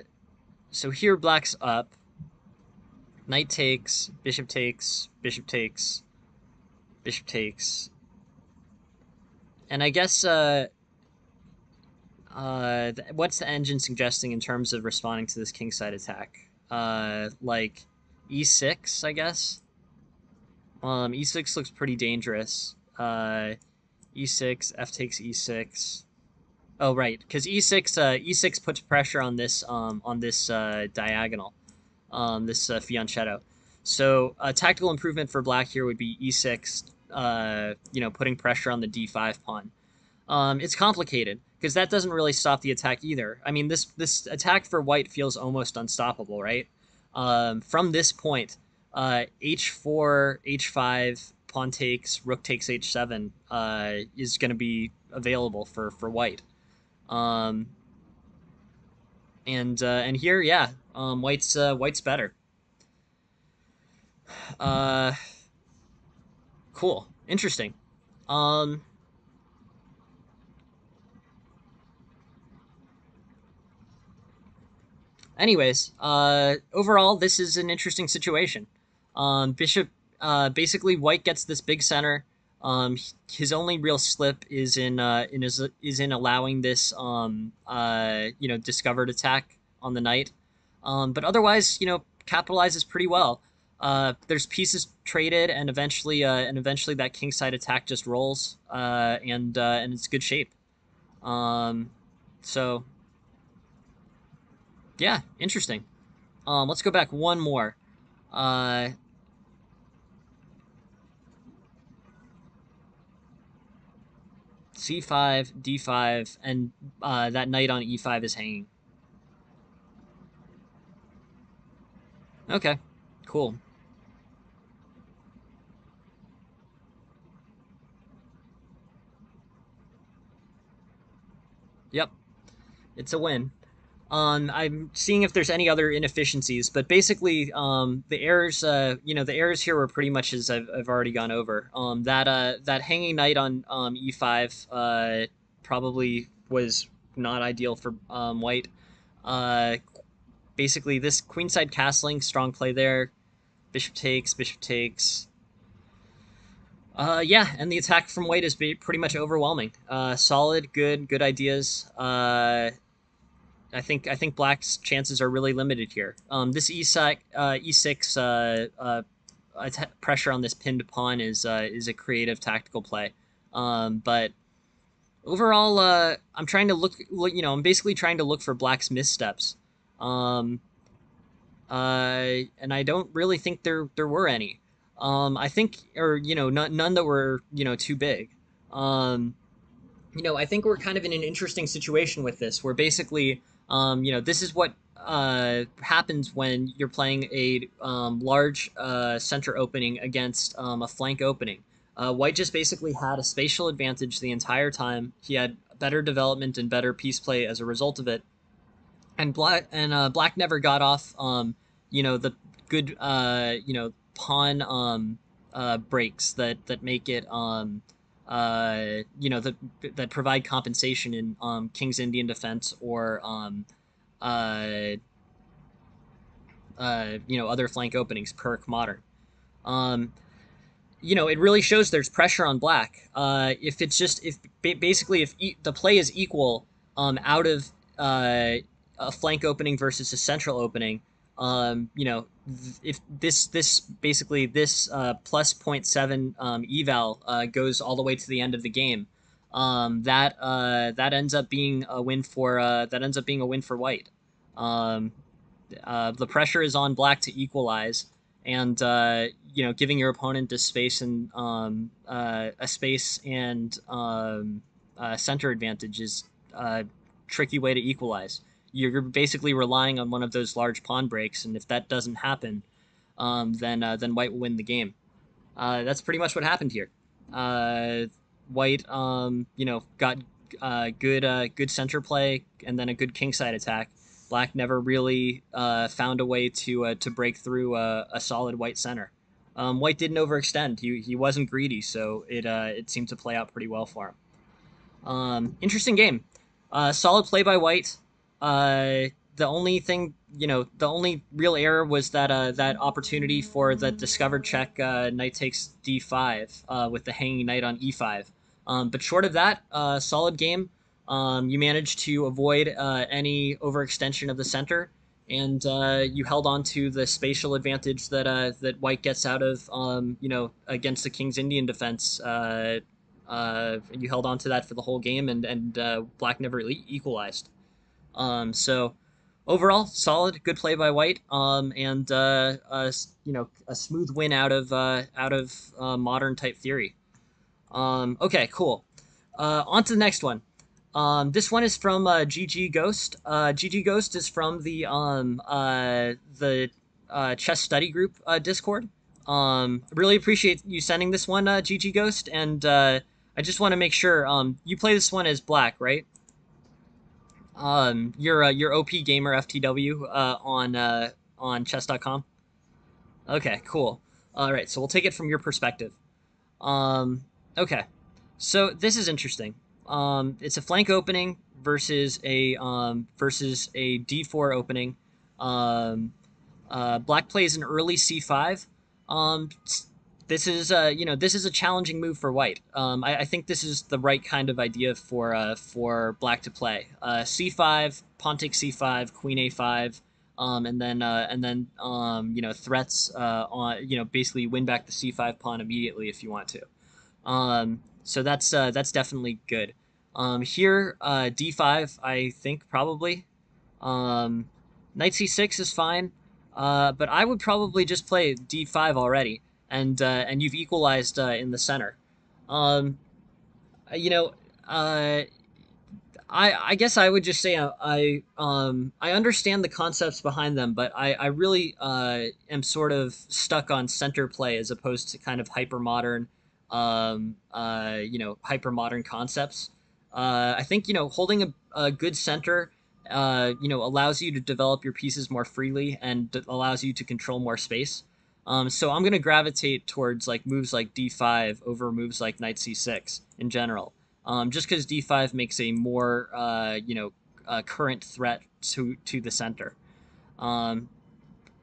Speaker 1: so here black's up. Knight takes, bishop takes, bishop takes, bishop takes, and I guess what's the engine suggesting in terms of responding to this kingside attack? Like e6, I guess. E6 looks pretty dangerous. E6, f takes e6. Oh right, because e6 puts pressure on this diagonal, this fianchetto. So a tactical improvement for black here would be e6, putting pressure on the d5 pawn. It's complicated because that doesn't really stop the attack either. I mean, this attack for white feels almost unstoppable, right? From this point, h4, h5, pawn takes, rook takes h7 is going to be available for white. Um, and here, yeah, white's better. Uh, cool, interesting. Um, Anyways, overall, this is an interesting situation. Bishop, basically, white gets this big center. His only real slip is in allowing this discovered attack on the knight. But otherwise, capitalizes pretty well. There's pieces traded, and eventually that kingside attack just rolls, and it's good shape. Um, so yeah, interesting. Let's go back one more. Uh, C5, D5, and that knight on E5 is hanging. Okay, cool. Yep, it's a win. I'm seeing if there's any other inefficiencies, but basically, the errors here were pretty much as I've already gone over. That hanging knight on e5 probably was not ideal for white. Uh, Basically, this queenside castling, strong play there. Bishop takes, bishop takes. Yeah, and the attack from white is pretty much overwhelming. Solid, good ideas. I think black's chances are really limited here. This e6 pressure on this pinned pawn is a creative tactical play. But overall, I'm trying to I'm basically trying to look for black's missteps. Um, and I don't really think there were any. I think, or none that were too big. Um, I think we're kind of in an interesting situation with this, where basically, this is what happens when you're playing a large center opening against a flank opening. White just basically had a spatial advantage the entire time. He had better development and better piece play as a result of it, and black never got off. The good pawn breaks that make it that provide compensation in King's Indian defense or uh, other flank openings per modern. Um, it really shows there's pressure on black. If it's just if basically if the play is equal out of a flank opening versus a central opening, if this basically this plus zero point 0.7 eval goes all the way to the end of the game, that ends up being a win for white. Um, the pressure is on black to equalize, and giving your opponent a space and center advantage is a tricky way to equalize. You're basically relying on one of those large pawn breaks, and if that doesn't happen, then white will win the game. That's pretty much what happened here. Uh, White, got good center play and then a good kingside attack. Black never really found a way to break through a solid white center. White didn't overextend. He wasn't greedy, so it seemed to play out pretty well for him. Interesting game. Solid play by White. The only thing, the only real error was that opportunity for the discovered check. Knight takes d5 with the hanging knight on e5. But short of that, solid game. You managed to avoid any overextension of the center, and you held on to the spatial advantage that White gets out of against the King's Indian defense. You held on to that for the whole game, and Black never equalized. So overall, solid, good play by White, and a smooth win out of modern type theory. Okay, cool. On to the next one. This one is from GG Ghost. GG Ghost is from the chess study group Discord. Really appreciate you sending this one, GG Ghost, and I just want to make sure you play this one as Black, right? You're OP Gamer FTW on chess.com. Okay, cool. All right, so we'll take it from your perspective. Okay, so this is interesting. It's a flank opening versus a d4 opening. Black plays an early c5. This is this is a challenging move for White. I think this is the right kind of idea for Black to play. C5, pawn takes c5, queen a5, and then threats on basically win back the c5 pawn immediately if you want to. So that's definitely good. Here d5 I think probably. Knight c6 is fine, but I would probably just play d5 already, and you've equalized in the center. Um, you know, uh, I guess I would just say I understand the concepts behind them, but I really am sort of stuck on center play as opposed to kind of hyper modern hyper modern concepts. I think holding a good center allows you to develop your pieces more freely and allows you to control more space. So I'm gonna gravitate towards like moves like d5 over moves like knight c6 in general. Just because d5 makes a more current threat to the center. Um,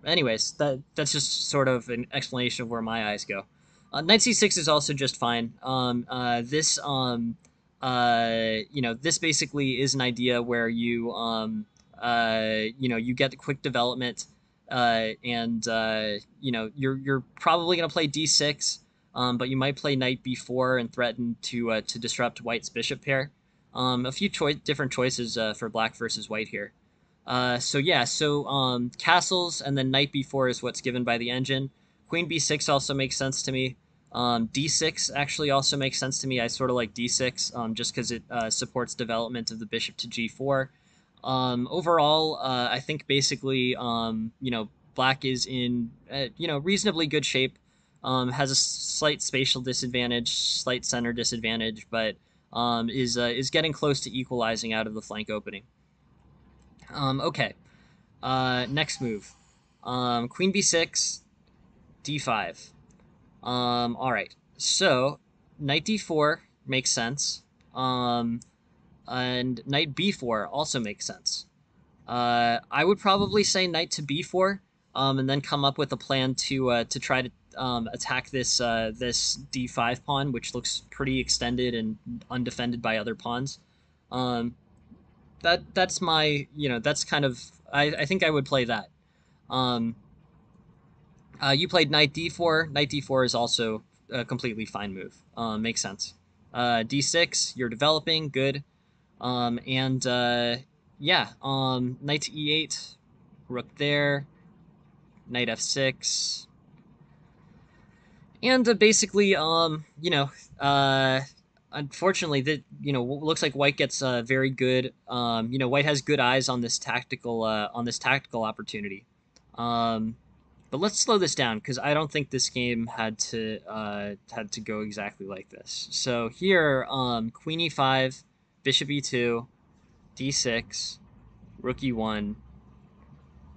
Speaker 1: Anyways, that's just sort of an explanation of where my eyes go. Knight c6 is also just fine. This basically is an idea where you get the quick development, and you're probably gonna play d6, but you might play knight b4 and threaten to disrupt White's bishop pair. A few different choices for Black versus White here. So castles and then knight b4 is what's given by the engine. Queen b6 also makes sense to me. D6 actually also makes sense to me. I sort of like d6 just because it supports development of the bishop to g4. Overall, I think basically, Black is in reasonably good shape. Has a slight spatial disadvantage, slight center disadvantage, but is getting close to equalizing out of the flank opening. Okay. Next move. Queen b6, d5. All right. So knight d4 makes sense. And knight b4 also makes sense. I would probably say knight to b4, and then come up with a plan to try to attack this d5 pawn, which looks pretty extended and undefended by other pawns. That's my that's kind of I think I would play that. Um, you played knight d4. Knight d4 is also a completely fine move. Makes sense. D6, you're developing, good. And yeah, knight to e8, rook there, knight f6, and basically, unfortunately, that looks like White gets very good. White has good eyes on this tactical opportunity. Um, But let's slow this down because I don't think this game had to go exactly like this. So here, Queen e5, Bishop e2, d6, Rook e1,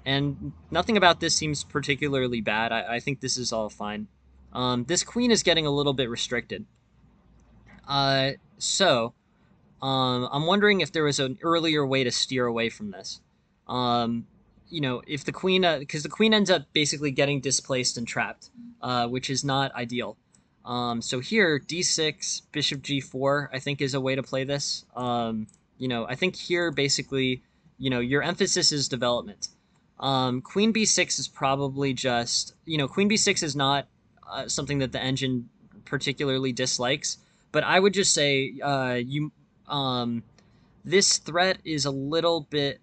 Speaker 1: and nothing about this seems particularly bad. I think this is all fine. This queen is getting a little bit restricted. So I'm wondering if there was an earlier way to steer away from this. Um, if the queen, because the queen ends up basically getting displaced and trapped, which is not ideal. So here, d6, bishop g4, I think is a way to play this. I think here basically, your emphasis is development. Queen b6 is probably just, queen b6 is not something that the engine particularly dislikes, but I would just say um, this threat is a little bit.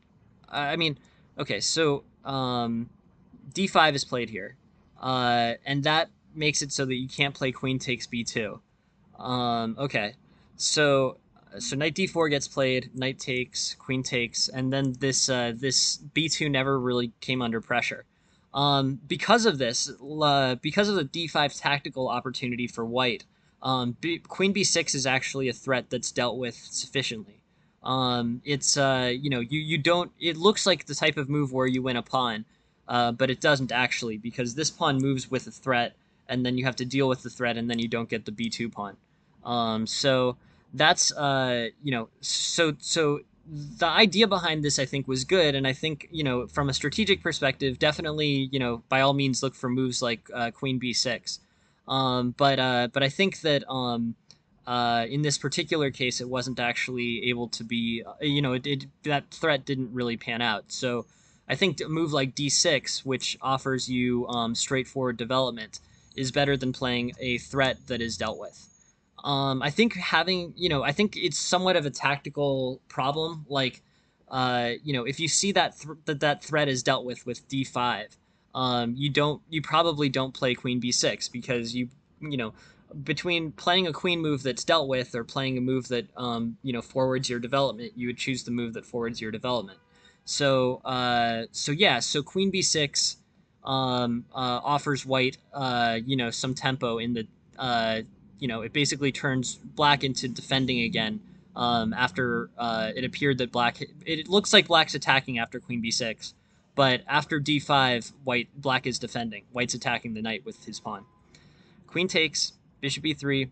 Speaker 1: I mean, okay, so d5 is played here, and that makes it so that you can't play queen takes b2. Okay, so knight d4 gets played, knight takes, queen takes, and then this b2 never really came under pressure. Because of this, because of the d5 tactical opportunity for white, queen b6 is actually a threat that's dealt with sufficiently. It's you don't. It looks like the type of move where you win a pawn, but it doesn't actually, because this pawn moves with a threat, and then you have to deal with the threat, and then you don't get the b2 pawn. So that's so the idea behind this I think was good, and I think from a strategic perspective, definitely by all means look for moves like Queen B6. But I think that in this particular case, it wasn't actually able to be that threat didn't really pan out. So I think a move like D6, which offers you straightforward development, is better than playing a threat that is dealt with. I think I think it's somewhat of a tactical problem. Like, if you see that threat is dealt with d5, you probably don't play queen b6 because you know, between playing a queen move that's dealt with or playing a move that forwards your development, you would choose the move that forwards your development. So queen b6 offers white some tempo in the it basically turns black into defending again. After it appeared that it looks like black's attacking after queen b6, but after d5, black is defending. White's attacking the knight with his pawn. Queen takes, bishop e3,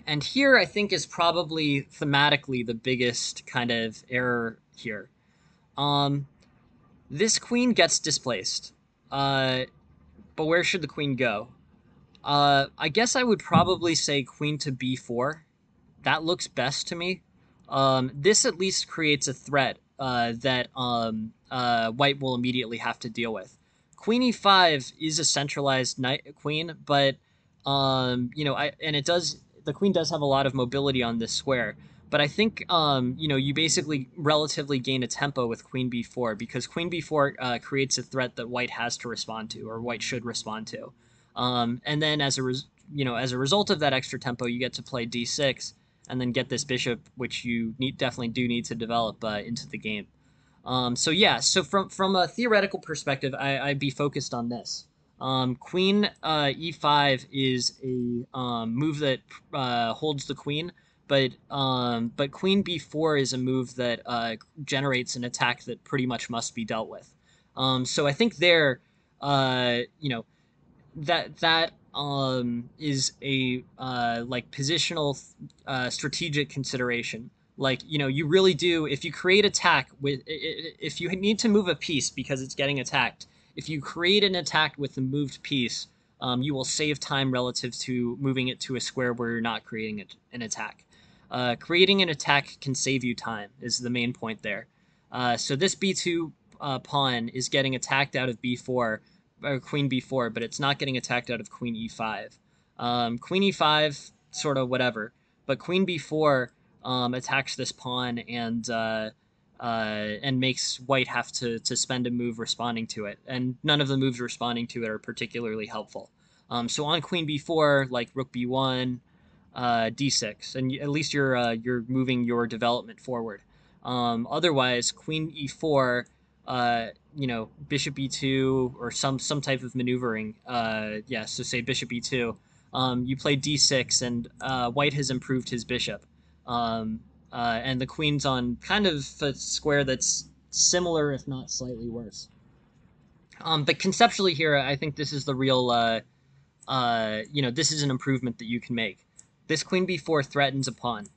Speaker 1: and here I think is probably thematically the biggest kind of error here. Um, this queen gets displaced, but where should the queen go? I guess I would probably say queen to b4. That looks best to me. This at least creates a threat that white will immediately have to deal with. Queen e5 is a centralized knight queen, but the queen does have a lot of mobility on this square. But I think you basically relatively gain a tempo with queen b4 because queen b4 creates a threat that white has to respond to, or white should respond to. And then as a result of that extra tempo, you get to play d6 and then get this bishop, which you definitely do need to develop into the game. So from a theoretical perspective, I'd be focused on this. Queen e5 is a move that holds the queen, but queen b4 is a move that generates an attack that pretty much must be dealt with. So I think there, that is a like positional strategic consideration. Like, you really do, if you create attack with, if you need to move a piece because it's getting attacked, if you create an attack with the moved piece, you will save time relative to moving it to a square where you're not creating an attack. Creating an attack can save you time is the main point there. So this b2 pawn is getting attacked out of b4, or queen b4, but it's not getting attacked out of queen e5. Queen e5, sort of whatever, but queen b4 attacks this pawn and makes white have to spend a move responding to it, and none of the moves responding to it are particularly helpful. So on queen b4, like rook b1, d6, and at least you're moving your development forward. Otherwise, queen e4 bishop e2 or some type of maneuvering. Yeah, so say bishop e2. You play d6, and white has improved his bishop. Um, and the queen's on kind of a square that's similar, if not slightly worse. But conceptually here, I think this is the real, this is an improvement that you can make. This queen b4 threatens a pawn.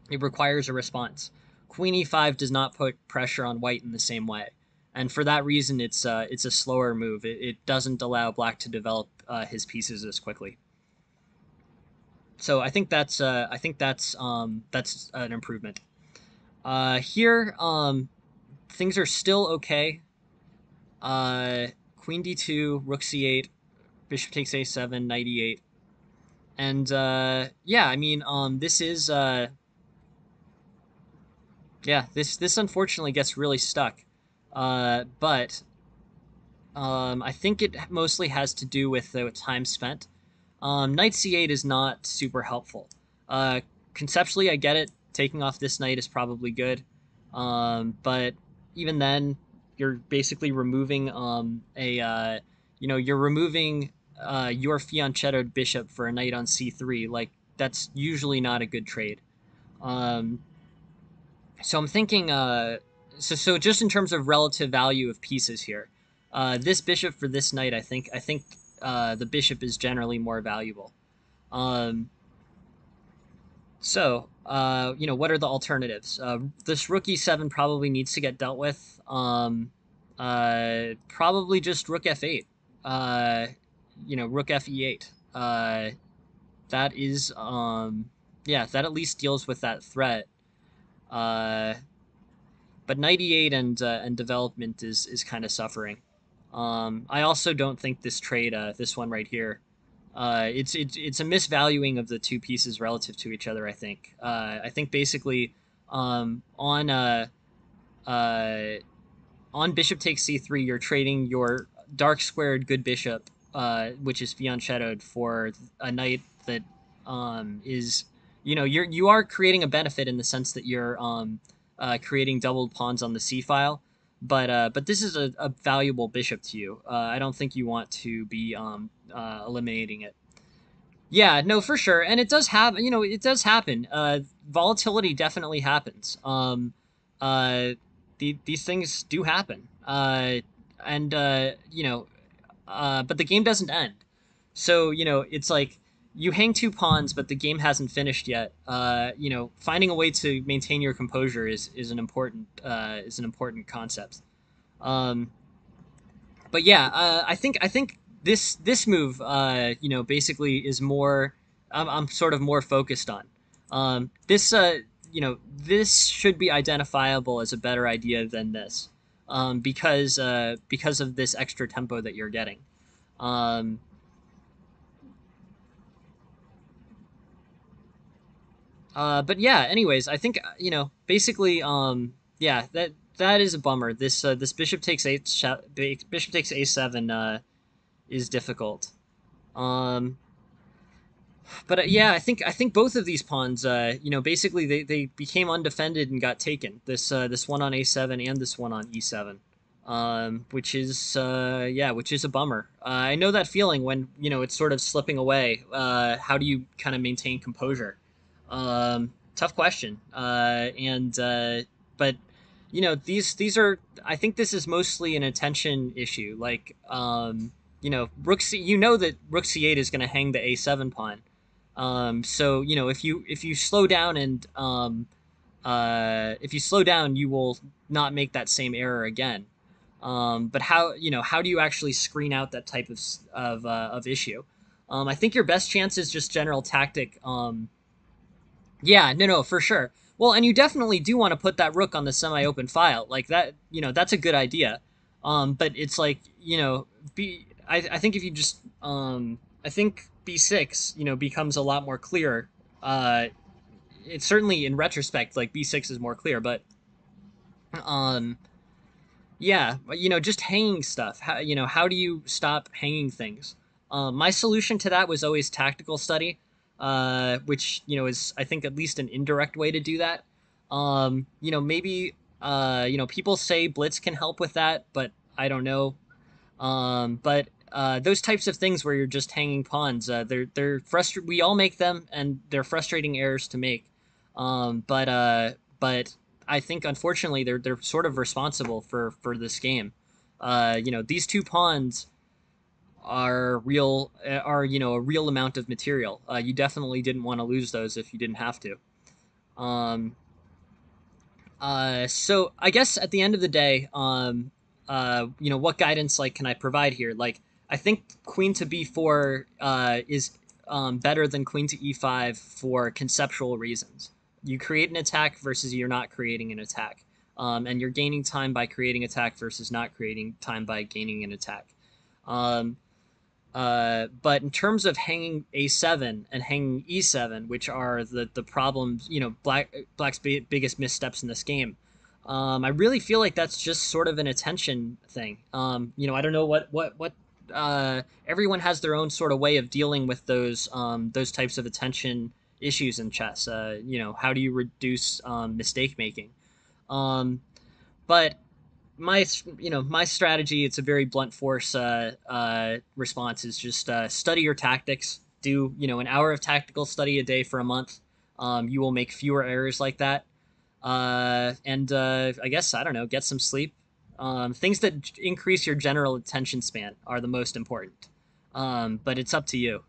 Speaker 1: It requires a response. Queen e5 does not put pressure on white in the same way, and for that reason, it's a slower move. It doesn't allow black to develop his pieces as quickly. So I think that's an improvement. Here, things are still okay. Queen d2, rook c8, bishop takes a7, knight e8, and yeah, I mean, this is yeah, this unfortunately gets really stuck. But I think it mostly has to do with the time spent. Knight c8 is not super helpful. Uh, Conceptually, I get it. Taking off this knight is probably good. But even then, you're basically removing you're removing your fianchettoed bishop for a knight on c3. Like, that's usually not a good trade. Um, so I'm thinking, so just in terms of relative value of pieces here, this bishop for this knight, I think the bishop is generally more valuable. Um, what are the alternatives? This rook e7 probably needs to get dealt with. Probably just rook f8. Rook f e8. That is, yeah, that at least deals with that threat. Uh, but knight e8 and development is kind of suffering. I also don't think this trade, this one right here, it's a misvaluing of the two pieces relative to each other. I think basically, on on bishop takes c3, you're trading your dark squared good bishop, which is fianchettoed, for a knight that is, you are creating a benefit in the sense that you're creating doubled pawns on the c file, but this is a valuable bishop to you. I don't think you want to be eliminating it. Yeah, no, for sure, and it does have, it does happen. Volatility definitely happens. Uh, these things do happen. And but the game doesn't end. So it's like you hang two pawns, but the game hasn't finished yet. Finding a way to maintain your composure is an important concept. Um, but yeah, I think this move, basically is more. I'm sort of more focused on. This should be identifiable as a better idea than this, because of this extra tempo that you're getting. Um, but yeah, anyways, I think, basically, yeah, that is a bummer. This bishop takes a7 is difficult. Um, but yeah, I think both of these pawns, basically they became undefended and got taken. This one on a7 and this one on e7, which is a bummer. I know that feeling when it's sort of slipping away. How do you kind of maintain composure? Tough question. And But these are. I think this is mostly an attention issue. Like, rook c. You know that rook c8 is going to hang the a7 pawn. So if you slow down and if you slow down, you will not make that same error again. But how do you actually screen out that type of issue? I think your best chance is just general tactic. Yeah, no, for sure. Well, and you definitely do want to put that rook on the semi-open file. Like that, that's a good idea. But it's like, I think if you just, I think b6, becomes a lot more clear. It's certainly, in retrospect, like b6 is more clear, but, um, yeah, just hanging stuff. How do you stop hanging things? My solution to that was always tactical study, which is, I think, at least an indirect way to do that. Maybe People say blitz can help with that, but I don't know. But those types of things where you're just hanging pawns, they're frustrating. We all make them, and they're frustrating errors to make. But I think unfortunately they're sort of responsible for this game. These two pawns are a real amount of material. You definitely didn't want to lose those if you didn't have to. Um, so I guess at the end of the day, what guidance like can I provide here? Like, I think queen to b4 is better than queen to e5 for conceptual reasons. You create an attack versus you're not creating an attack, and you're gaining time by creating attack versus not creating time by gaining an attack. Um, but in terms of hanging a7 and hanging e7, which are the problems, Black's biggest missteps in this game, I really feel like that's just sort of an attention thing. I don't know what everyone has their own sort of way of dealing with those types of attention issues in chess. How do you reduce mistake making? Um, but my strategy, it's a very blunt force response, is just study your tactics. Do an hour of tactical study a day for a month. You will make fewer errors like that. And I guess, I don't know, get some sleep. Things that increase your general attention span are the most important. But it's up to you.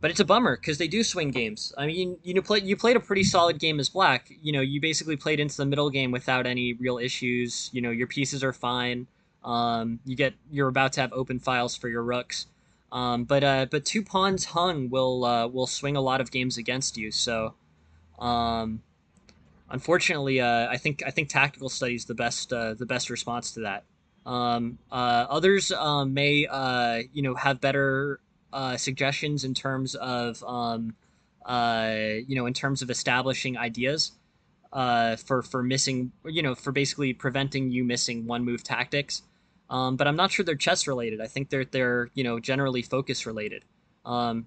Speaker 1: But it's a bummer because they do swing games. I mean, you played a pretty solid game as black. You basically played into the middle game without any real issues. Your pieces are fine. You're about to have open files for your rooks. But two pawns hung will swing a lot of games against you. So, um, unfortunately, I think tactical study is the best response to that. Others may have better suggestions in terms of in terms of establishing ideas for missing, for basically preventing you missing one move tactics. But I'm not sure they're chess related. I think they're generally focus related. Um,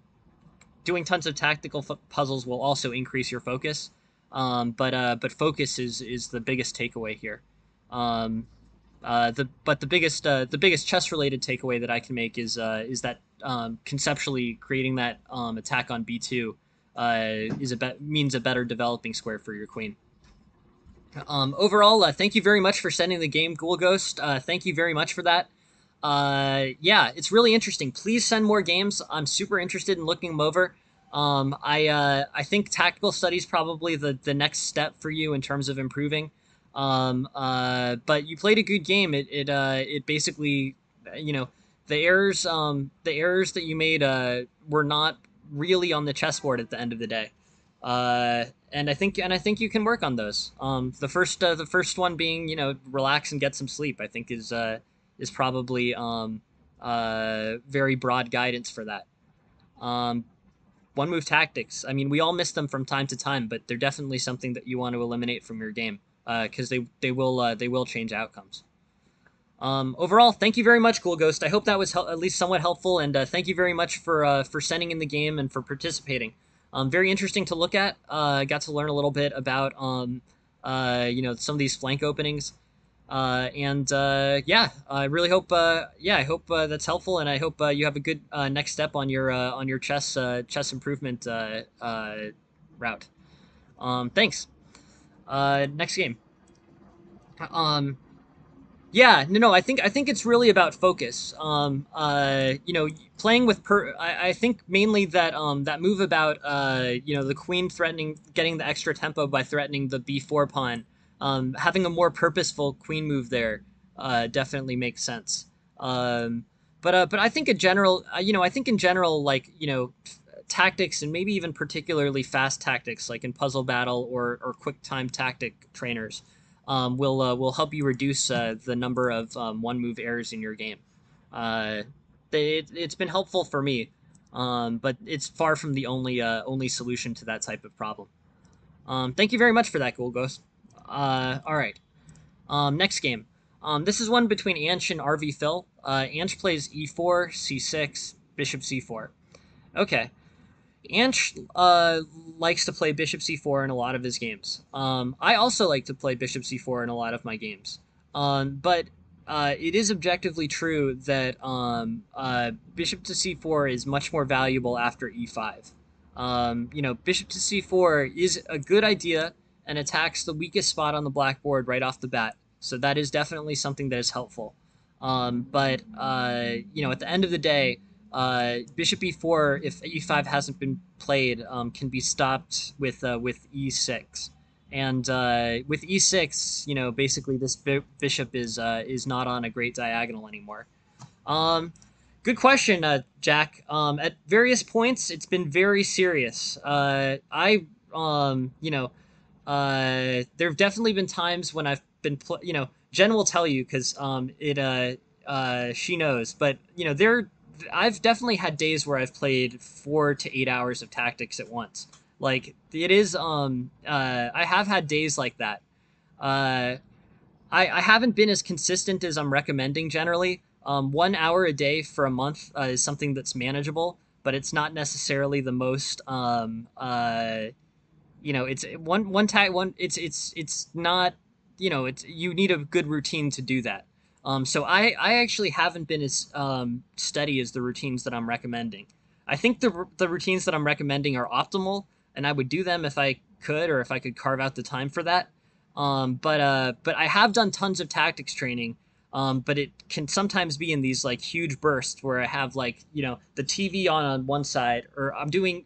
Speaker 1: Doing tons of tactical puzzles will also increase your focus. But focus is the biggest takeaway here. Um, the biggest chess related takeaway that I can make is that conceptually creating that attack on b2 means a better developing square for your queen. Overall, thank you very much for sending the game, Ghoul Ghost. Thank you very much for that. Yeah, it's really interesting. Please send more games. I'm super interested in looking them over. I think tactical study is probably the next step for you in terms of improving. But you played a good game. It basically, you know, the errors that you made were not really on the chessboard at the end of the day. And I think you can work on those. The first one being, relax and get some sleep. I think is probably very broad guidance for that. Um, One move tactics. I mean, we all miss them from time to time, but they're definitely something that you want to eliminate from your game because they will change outcomes. Overall, thank you very much, Ghoul Ghost. I hope that was at least somewhat helpful, and thank you very much for sending in the game and for participating. Very interesting to look at. Got to learn a little bit about some of these flank openings. And yeah, I really hope I hope that's helpful, and I hope you have a good next step on your chess improvement route. Thanks. Next game. Um, Yeah, no. I think it's really about focus. Playing with I think mainly that move about the queen threatening getting the extra tempo by threatening the b4 pawn. Having a more purposeful queen move there definitely makes sense. But I think in general, like tactics, and maybe even particularly fast tactics like in puzzle battle or quick time tactic trainers will help you reduce the number of one move errors in your game. Uh, it's been helpful for me, but it's far from the only solution to that type of problem. Thank you very much for that, Ghoul Ghost. All right. Next game. This is one between Anch and RV Phil. Anch plays e4, c6, bishop c4. Okay. Anch likes to play bishop c4 in a lot of his games. I also like to play bishop c4 in a lot of my games. But it is objectively true that bishop to c4 is much more valuable after e5. Bishop to c4 is a good idea and attacks the weakest spot on the blackboard right off the bat. So that is definitely something that is helpful. But at the end of the day, bishop e4, if e5 hasn't been played, can be stopped with e6. And with e6, basically this bishop is not on a great diagonal anymore. Um, Good question, Jack. At various points, it's been very serious. There have definitely been times when I've been, Jen will tell you because she knows, but I've definitely had days where I've played 4 to 8 hours of tactics at once. Like it is, I have had days like that. Uh, I haven't been as consistent as I'm recommending generally. 1 hour a day for a month is something that's manageable, but it's not necessarily the most it's one tag one it's not it's you need a good routine to do that. So I actually haven't been as steady as the routines that I'm recommending. I think the routines that I'm recommending are optimal, and I would do them if I could, or if I could carve out the time for that. But I have done tons of tactics training. But it can sometimes be in these like huge bursts where I have like the TV on one side, or I'm doing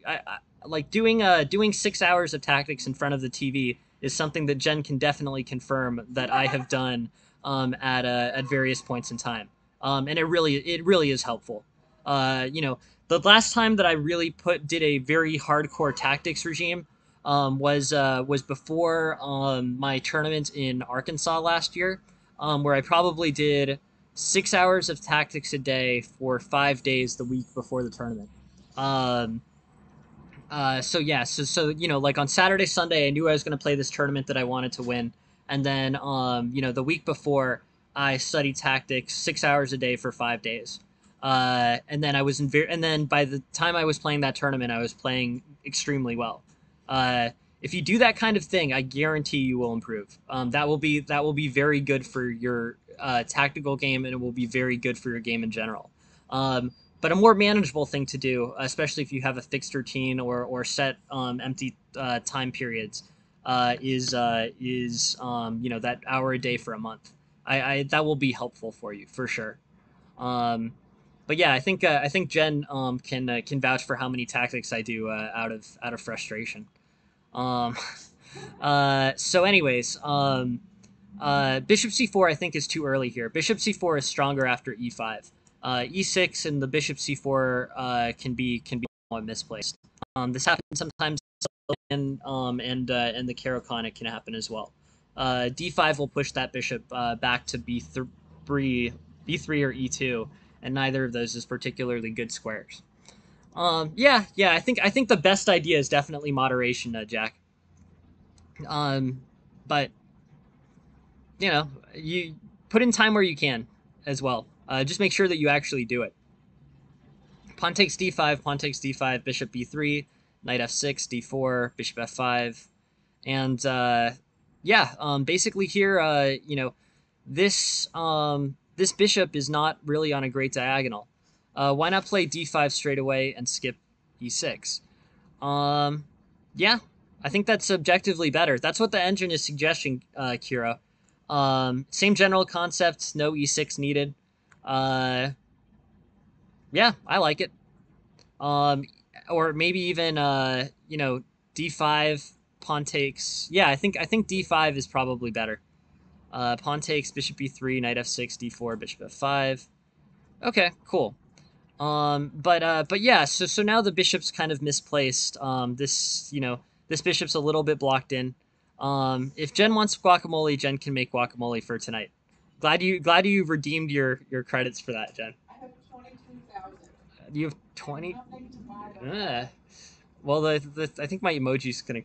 Speaker 1: like doing 6 hours of tactics in front of the TV is something that Jen can definitely confirm that I have done at various points in time, and it really is helpful. The last time that I really did a very hardcore tactics regime was before my tournament in Arkansas last year, where I probably did 6 hours of tactics a day for 5 days the week before the tournament. Um, so like on Saturday, Sunday, I knew I was going to play this tournament that I wanted to win, and then the week before, I studied tactics 6 hours a day for 5 days, and then and then by the time I was playing that tournament, I was playing extremely well. If you do that kind of thing, I guarantee you will improve. That will be very good for your tactical game, and it will be very good for your game in general. But a more manageable thing to do, especially if you have a fixed routine or set empty time periods, is that hour a day for a month. I that will be helpful for you for sure. Um, but yeah, I think Jen can vouch for how many tactics I do out of frustration. Um, anyways, bishop c4 I think is too early here. Bishop c4 is stronger after e5. E6 and the bishop c4 can be somewhat misplaced. This happens sometimes, and the Caro-Kann it can happen as well. D5 will push that bishop back to b3 or e2, and neither of those is particularly good squares. Yeah. I think the best idea is definitely moderation, Jack. Um, but you put in time where you can as well. Just make sure that you actually do it. Pawn takes d5, pawn takes d5, bishop b3, knight f6, d4, bishop f5, and basically here, this bishop is not really on a great diagonal. Why not play d5 straight away and skip e6? Yeah, I think that's objectively better. That's what the engine is suggesting, Kira. Same general concept, no e6 needed. Uh, yeah, I like it. Um, or maybe even d5 pawn takes. Yeah, I think d5 is probably better. Pawn takes bishop b3, knight f6, d4, bishop f5. Okay, cool. But yeah, so now the bishop's kind of misplaced. This bishop's a little bit blocked in. If Jen wants guacamole, Jen can make guacamole for tonight. Glad you redeemed your credits for that, Jen.
Speaker 2: I have 22,000.
Speaker 1: You have
Speaker 2: I have
Speaker 1: 20.
Speaker 2: nothing to buy them.
Speaker 1: Well, I think my emoji's gonna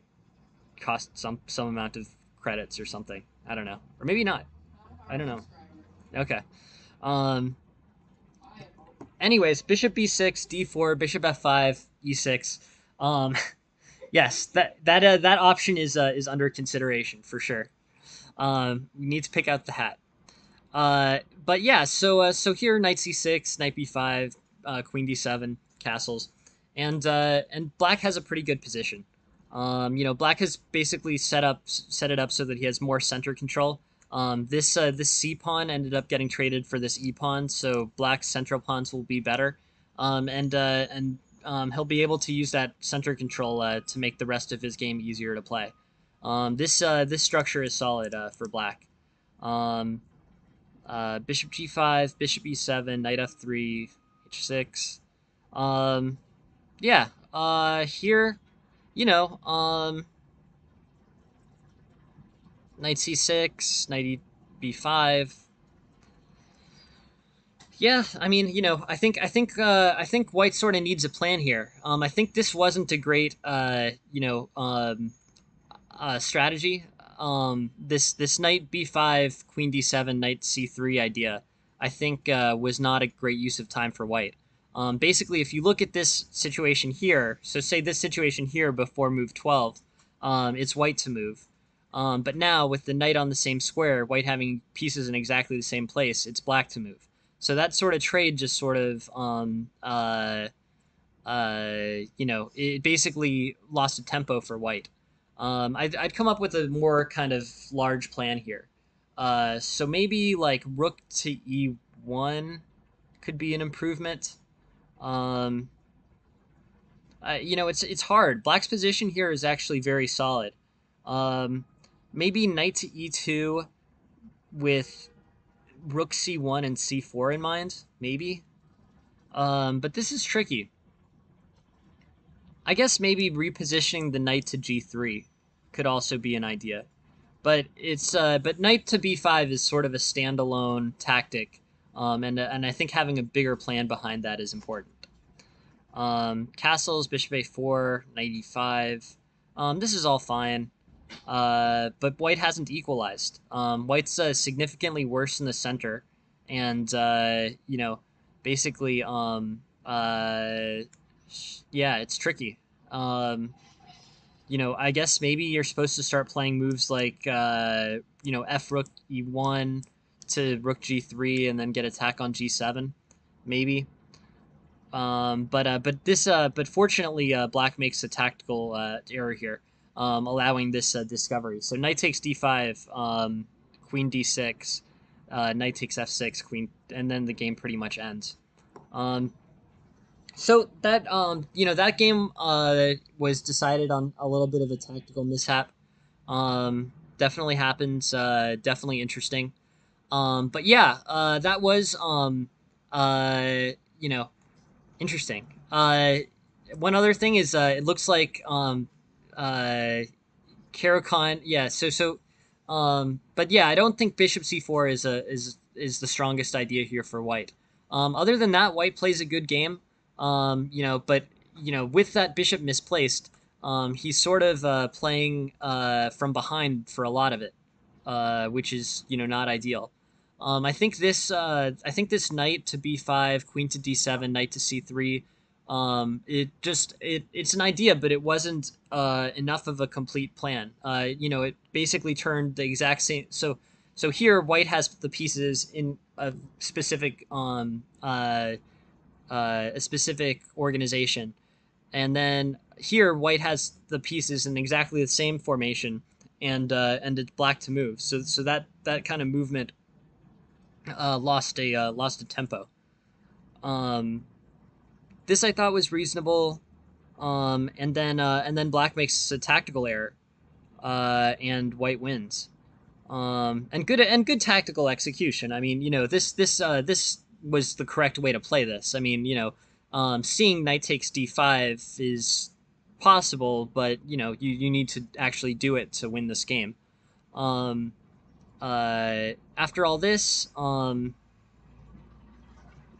Speaker 1: cost some amount of credits or something. I don't know, or maybe not.
Speaker 2: I'm a
Speaker 1: I
Speaker 2: hard
Speaker 1: don't know.
Speaker 2: subscriber.
Speaker 1: Okay. Um.
Speaker 2: I am.
Speaker 1: Anyways, bishop b6, d4, bishop f5, e6. Um, yes, that option is under consideration for sure. We need to pick out the hat. But yeah, so here knight c6, knight b5, queen d7, castles, and black has a pretty good position. Black has basically set it up so that he has more center control. This c pawn ended up getting traded for this e pawn, so black's central pawns will be better, and he'll be able to use that center control to make the rest of his game easier to play. This structure is solid for black. Um, Bishop g5, bishop e7, knight f3, h6. Um, yeah. Here, you know, knight c6, knight b5. Yeah, I mean, I think White sort of needs a plan here. I think this wasn't a great, strategy. This knight b5, queen d7, knight c3 idea, I think was not a great use of time for White. Basically, if you look at this situation here, so say this situation here before move 12, it's White to move. But now with the knight on the same square, White having pieces in exactly the same place, it's Black to move. So that sort of trade just sort of it basically lost a tempo for White. I'd come up with a more kind of large plan here. So maybe like rook to e1 could be an improvement. Um, it's hard. Black's position here is actually very solid. Um, Maybe knight to e2 with rook c1 and c4 in mind. Maybe. But this is tricky. I guess maybe repositioning the knight to g3 could also be an idea. But knight to b5 is sort of a standalone tactic, and I think having a bigger plan behind that is important. Castles, bishop a4, knight e5. This is all fine, but White hasn't equalized. White's significantly worse in the center, and basically, yeah, it's tricky. Um, I guess maybe you're supposed to start playing moves like, F rook e1 to rook g3 and then get attack on g7, maybe. But fortunately, Black makes a tactical error here, allowing this discovery. So knight takes d5, queen d6, knight takes f6, queen, and then the game pretty much ends. Um, so that game was decided on a little bit of a tactical mishap. Definitely happens. Definitely interesting. But yeah, that was uh, you know, interesting. One other thing is it looks like uh, Karakhan. Yeah. But yeah, I don't think Bishop c4 is the strongest idea here for White. Other than that, White plays a good game. But with that Bishop misplaced, he's sort of playing from behind for a lot of it, which is not ideal. I think this knight to b5, queen to d7, knight to c3. It's an idea, but it wasn't enough of a complete plan. It basically turned the exact same. So here, White has the pieces in a specific organization, and then here White has the pieces in exactly the same formation, and it's Black to move. So that kind of movement lost a tempo. Um, this I thought was reasonable. And then Black makes a tactical error, and White wins. And good tactical execution. I mean, this was the correct way to play this. I mean, seeing knight takes d5 is possible, but you need to actually do it to win this game. Um, After all this,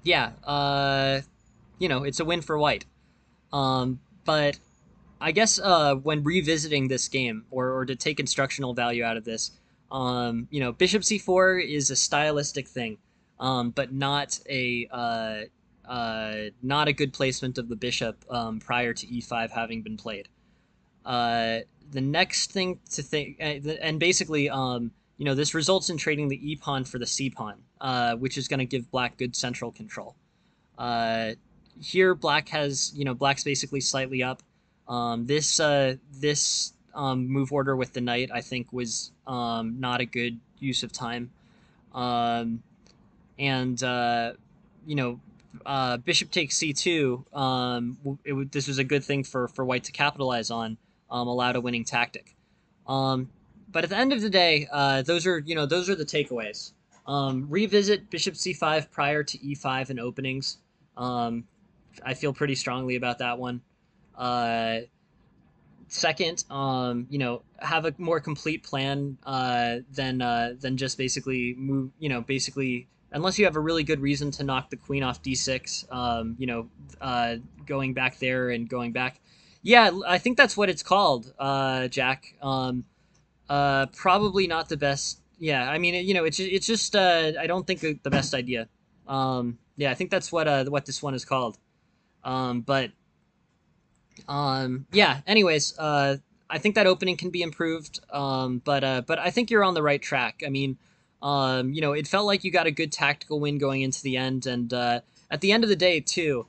Speaker 1: yeah, it's a win for White. But I guess when revisiting this game, or to take instructional value out of this, Bishop c4 is a stylistic thing, but not not a good placement of the bishop prior to e5 having been played. The next thing to think, and basically, this results in trading the e pawn for the c pawn, which is going to give black good central control. Uh, Here, black's basically slightly up. This move order with the knight, I think, was not a good use of time. Um, and bishop takes c2. This was a good thing for white to capitalize on, allowed a winning tactic. Um, but at the end of the day, those are the takeaways. Revisit bishop c5 prior to e5 in openings. Um, I feel pretty strongly about that one. Uh, Second, have a more complete plan than just basically move. Basically, unless you have a really good reason to knock the queen off d6. Going back there and going back. Yeah, I think that's what it's called, Jack. Probably not the best. Yeah, I mean, it's just I don't think the best idea. Yeah, I think that's what this one is called. But yeah. Anyways, I think that opening can be improved. But I think you're on the right track. I mean, it felt like you got a good tactical win going into the end, and at the end of the day, too,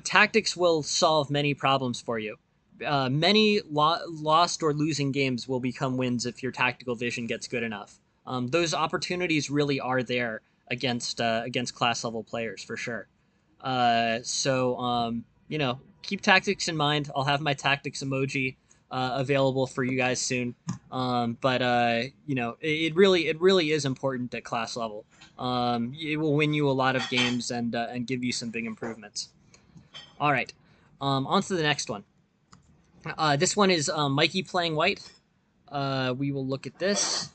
Speaker 1: tactics will solve many problems for you. Many lost or losing games will become wins if your tactical vision gets good enough. Those opportunities really are there against class level players for sure. Keep tactics in mind. I'll have my tactics emoji available for you guys soon. It really is important at class level. It will win you a lot of games and give you some big improvements. All right, on to the next one. This one is Mikey playing white. We will look at this.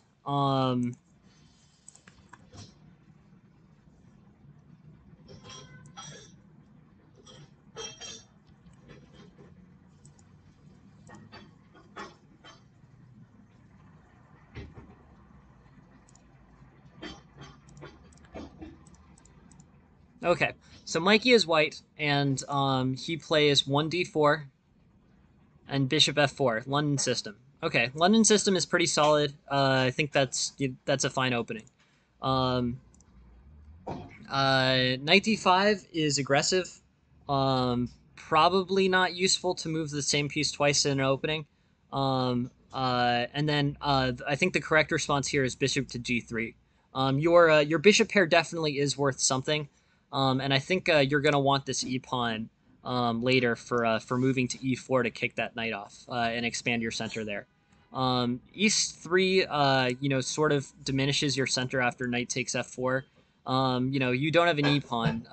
Speaker 1: Okay, so Mikey is white, and he plays 1d4 and bishop f4. London system. Okay, London system is pretty solid. I think that's a fine opening. Um, Knight d5 is aggressive. Probably not useful to move the same piece twice in an opening. And then I think the correct response here is bishop to g3. Your bishop pair definitely is worth something, and I think you're gonna want this e pawn later for moving to e4 to kick that knight off and expand your center there. E3, sort of diminishes your center after knight takes f4. You don't have an e pawn.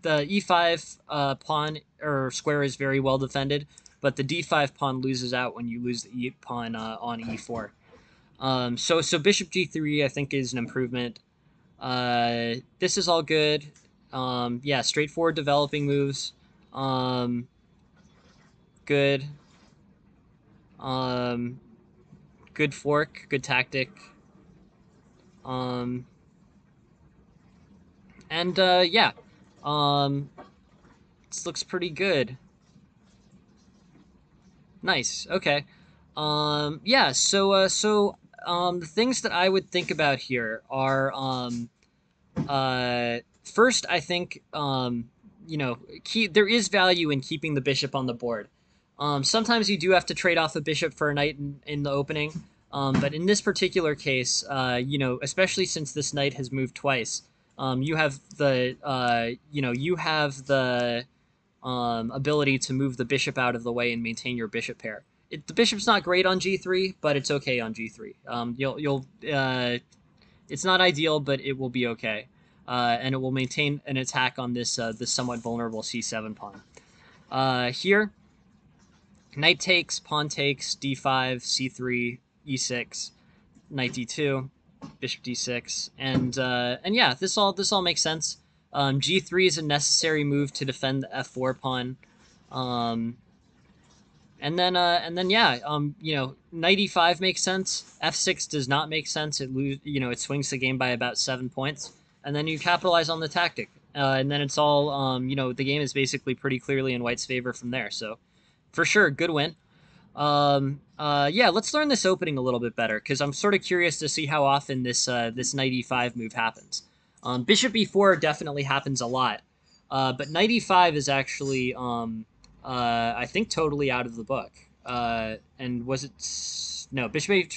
Speaker 1: The e5 pawn or square is very well defended, but the d5 pawn loses out when you lose the e pawn on e4. So bishop g3 I think is an improvement. This is all good. Yeah, straightforward developing moves. Good. Good fork, good tactic. Um, and yeah, this looks pretty good. Nice. Okay. Yeah. The things that I would think about here are first, I think there is value in keeping the bishop on the board. Sometimes you do have to trade off a bishop for a knight in the opening, but in this particular case, especially since this knight has moved twice, you have the ability to move the bishop out of the way and maintain your bishop pair. The bishop's not great on g3, but it's okay on g3. It's not ideal, but it will be okay, and it will maintain an attack on this somewhat vulnerable c7 pawn. Here, knight takes, pawn takes, d5, c3, e6, knight d2, bishop d6, and yeah, this all makes sense. G3 is a necessary move to defend the f4 pawn. And then yeah, knight e5 makes sense. F6 does not make sense. It swings the game by about 7 points, and then you capitalize on the tactic. and then it's all the game is basically pretty clearly in white's favor from there. So for sure, good win. Yeah, let's learn this opening a little bit better because I'm sort of curious to see how often this knight e5 move happens. Bishop e4 definitely happens a lot, but knight e5 is actually I think totally out of the book. And was it no bishop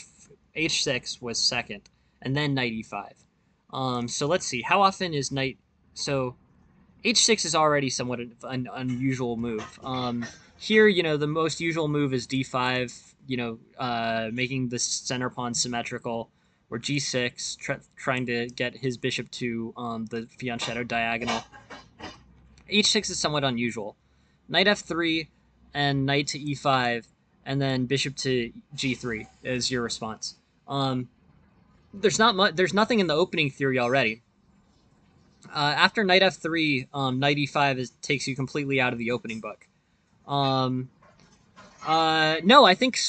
Speaker 1: h6 was second, and then knight e5. So let's see how often is knight. So h6 is already somewhat an unusual move. Here, the most usual move is d5, making the center pawn symmetrical, or g6, trying to get his bishop to the fianchetto diagonal. h6 is somewhat unusual. Knight f3 and knight to e5, and then bishop to g3 is your response. There's not much. There's nothing in the opening theory already. After knight f3, knight e5 takes you completely out of the opening book. No, I think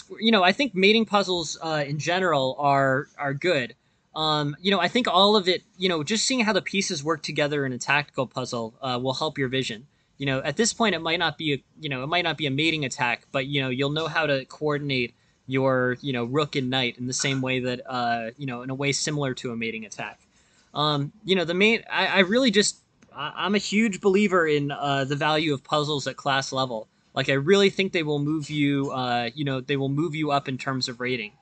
Speaker 1: mating puzzles in general are good. I think all of it, just seeing how the pieces work together in a tactical puzzle will help your vision. At this point, it might not be a mating attack, but you'll know how to coordinate your rook and knight in the same way that in a way similar to a mating attack. The main I really just I'm a huge believer in the value of puzzles at class level. Like I really think they will move you they will move you up in terms of rating.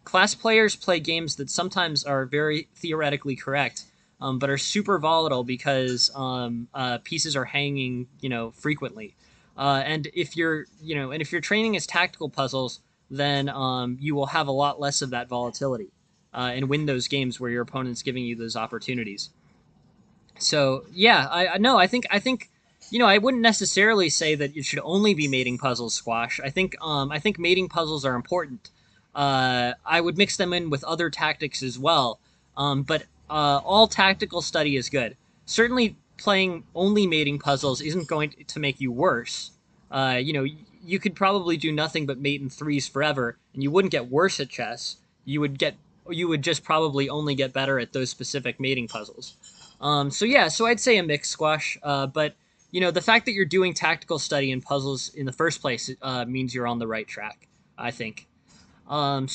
Speaker 1: Class players play games that sometimes are very theoretically correct, but are super volatile because pieces are hanging frequently. And if you're training as tactical puzzles, then you will have a lot less of that volatility and win those games where your opponent's giving you those opportunities. So yeah, I no, I think I wouldn't necessarily say that it should only be mating puzzles squash. I think mating puzzles are important. I would mix them in with other tactics as well. But all tactical study is good. Certainly, playing only mating puzzles isn't going to make you worse. You could probably do nothing but mate in threes forever, and you wouldn't get worse at chess. You would just probably only get better at those specific mating puzzles. So I'd say a mixed squash. But the fact that you're doing tactical study in puzzles in the first place means you're on the right track, I think. Here,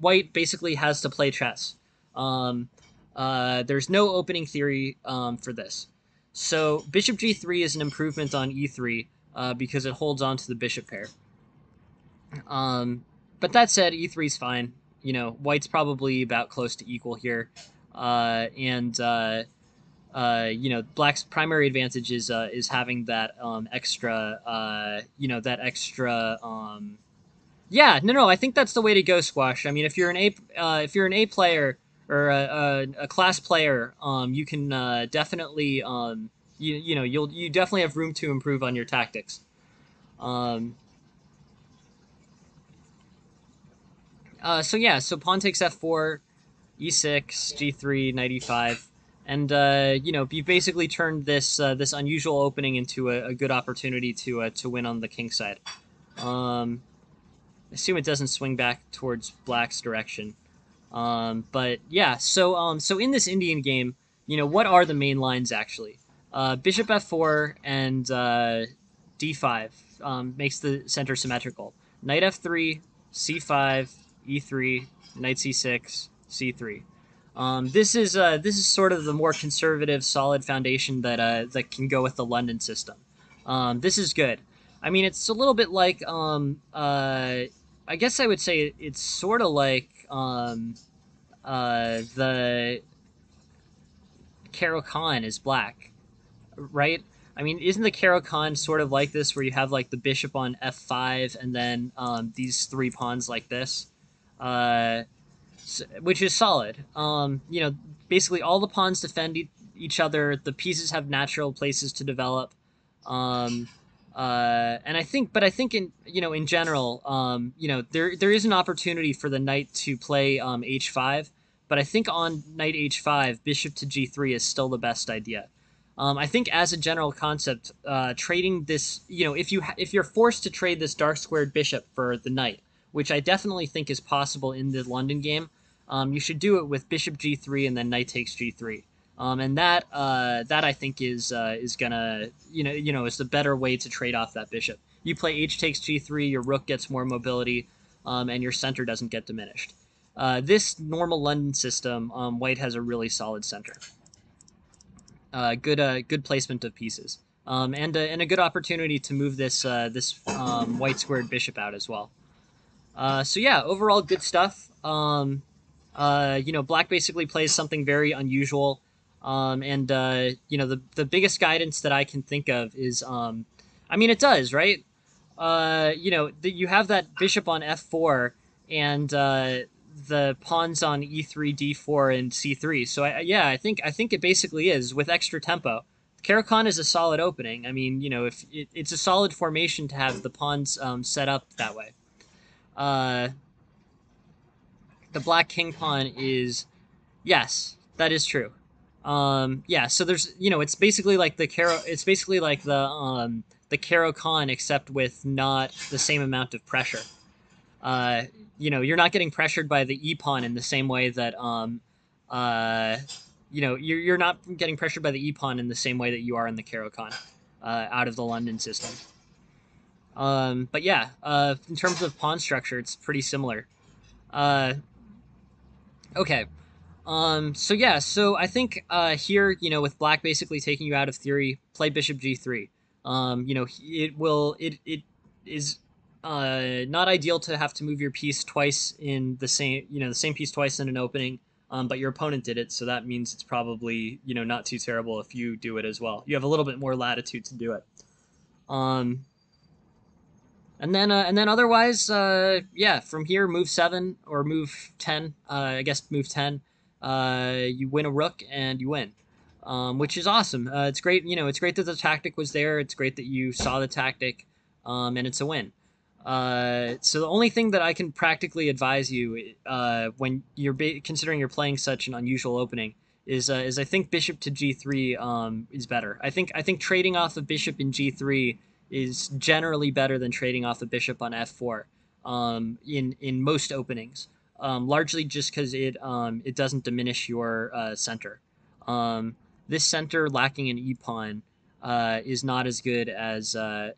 Speaker 1: white basically has to play chess. There's no opening theory for this. So bishop g3 is an improvement on e3 because it holds on to the bishop pair. But that said, e3 is fine. White's probably about close to equal here. Black's primary advantage is having that extra, yeah, no, I think that's the way to go, Squash. I mean, if you're an A player or a class player, you can definitely, you definitely have room to improve on your tactics. So pawn takes f4, e6, g3, knight e5, and you've basically turned this unusual opening into a good opportunity to win on the king side. Assume it doesn't swing back towards black's direction. But yeah, so in this Indian game, what are the main lines actually? Bishop f4 and d5 makes the center symmetrical. Knight f3, c5, e3, knight c6, c3. This is sort of the more conservative, solid foundation that can go with the London system. This is good. I mean, it's a little bit like I guess I would say it's sort of like the Caro-Kann is black, right? I mean, isn't the Caro-Kann sort of like this, where you have like the bishop on f5 and then these three pawns like this, which is solid. Basically all the pawns defend each other. The pieces have natural places to develop. And I think in general, there is an opportunity for the knight to play h5, but I think on knight h5, bishop to g3 is still the best idea. I think as a general concept, trading this, if you're forced to trade this dark squared bishop for the knight, which I definitely think is possible in the London game, you should do it with bishop g3 and then knight takes g3. And that I think is gonna is the better way to trade off that bishop. You play h takes g3, your rook gets more mobility, and your center doesn't get diminished. This normal London system, white has a really solid center. Good placement of pieces, and a good opportunity to move this white squared bishop out as well. So yeah, overall good stuff. Black basically plays something very unusual, and the biggest guidance that I can think of is, I mean, it does right. You have that bishop on f4 and the pawns on e3, d4, and c3. So yeah, I think it basically is with extra tempo. Caro-Kann is a solid opening. I mean, if it's a solid formation to have the pawns set up that way. Uh, the black king pawn is yes, that is true. Yeah, so there's it's basically like the Caro-Kann except with not the same amount of pressure. Uh, you're not getting pressured by the e pawn in the same way that you're not getting pressured by the e pawn in the same way that you are in the Caro-Kann out of the London system. But yeah, in terms of pawn structure, it's pretty similar. Uh, okay. So yeah, so I think here, with black basically taking you out of theory, play bishop g3. It is not ideal to have to move your piece twice in the same piece twice in an opening. But your opponent did it, so that means it's probably not too terrible if you do it as well. You have a little bit more latitude to do it. Um, and then otherwise, yeah, from here, move 7 or move 10. I guess move 10. You win a rook and you win, which is awesome. It's great. It's great that the tactic was there. It's great that you saw the tactic, and it's a win. So the only thing that I can practically advise you when you're considering you're playing such an unusual opening is I think bishop to g3 is better. I think trading off a bishop in g3 is generally better than trading off a bishop on f4 in most openings, largely just because it doesn't diminish your center. Um, this center lacking an e pawn is not as good as a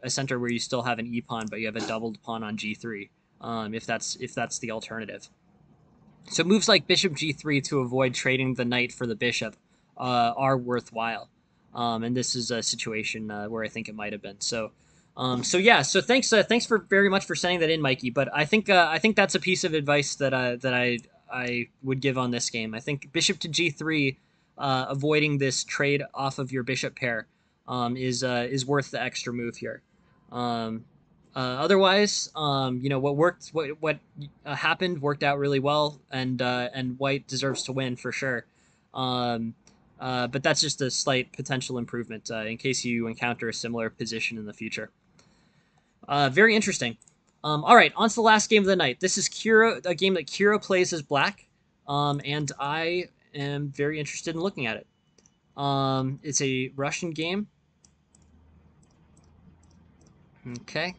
Speaker 1: center where you still have an e pawn but you have a doubled pawn on g3. If that's the alternative. So moves like bishop g3 to avoid trading the knight for the bishop are worthwhile. And this is a situation where I think it might have been. So yeah. So thanks for very much for sending that in, Mikey. But I think that's a piece of advice that I would give on this game. I think bishop to g3, avoiding this trade off of your bishop pair, is worth the extra move here. Um, Otherwise, what happened worked out really well, and White deserves to win for sure. Um, but that's just a slight potential improvement in case you encounter a similar position in the future. Very interesting. All right, on to the last game of the night. This is Kiro, a game that Kiro plays as black, and I am very interested in looking at it. It's a Russian game. Okay.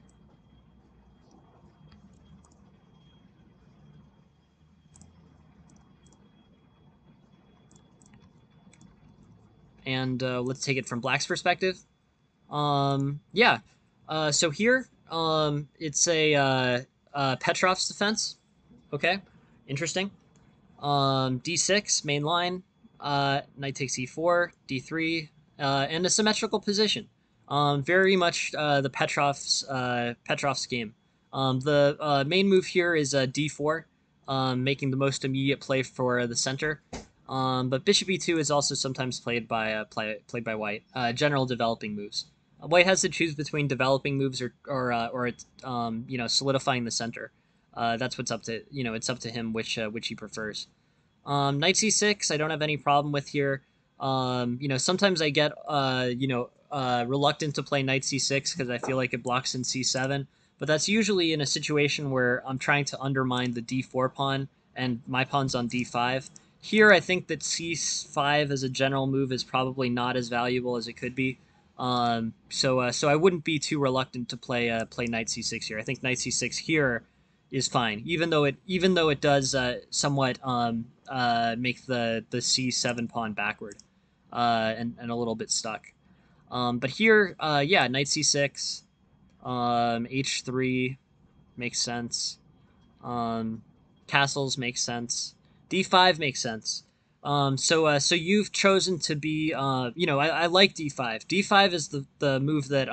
Speaker 1: And let's take it from black's perspective. Yeah. So here, it's a Petrov's defense. Okay, interesting. D6 main line. Knight takes e4, d3, and a symmetrical position. Very much the Petrov's game. The main move here is d4, making the most immediate play for the center. But bishop e2 is also sometimes played by white. General developing moves. White has to choose between developing moves or solidifying the center. That's what's up to it's up to him which he prefers. Knight c6, I don't have any problem with here. Sometimes I get reluctant to play knight c6 because I feel like it blocks in c7, but that's usually in a situation where I'm trying to undermine the d4 pawn and my pawn's on d5. Here, I think that c5 as a general move is probably not as valuable as it could be. So I wouldn't be too reluctant to play knight c6 here. I think knight c6 here is fine, even though it does somewhat make the c7 pawn backward, and a little bit stuck. But here, yeah, knight c6, h3 makes sense. Um, Castles makes sense. D5 makes sense. So you've chosen to be, I like D5. D5 is the move that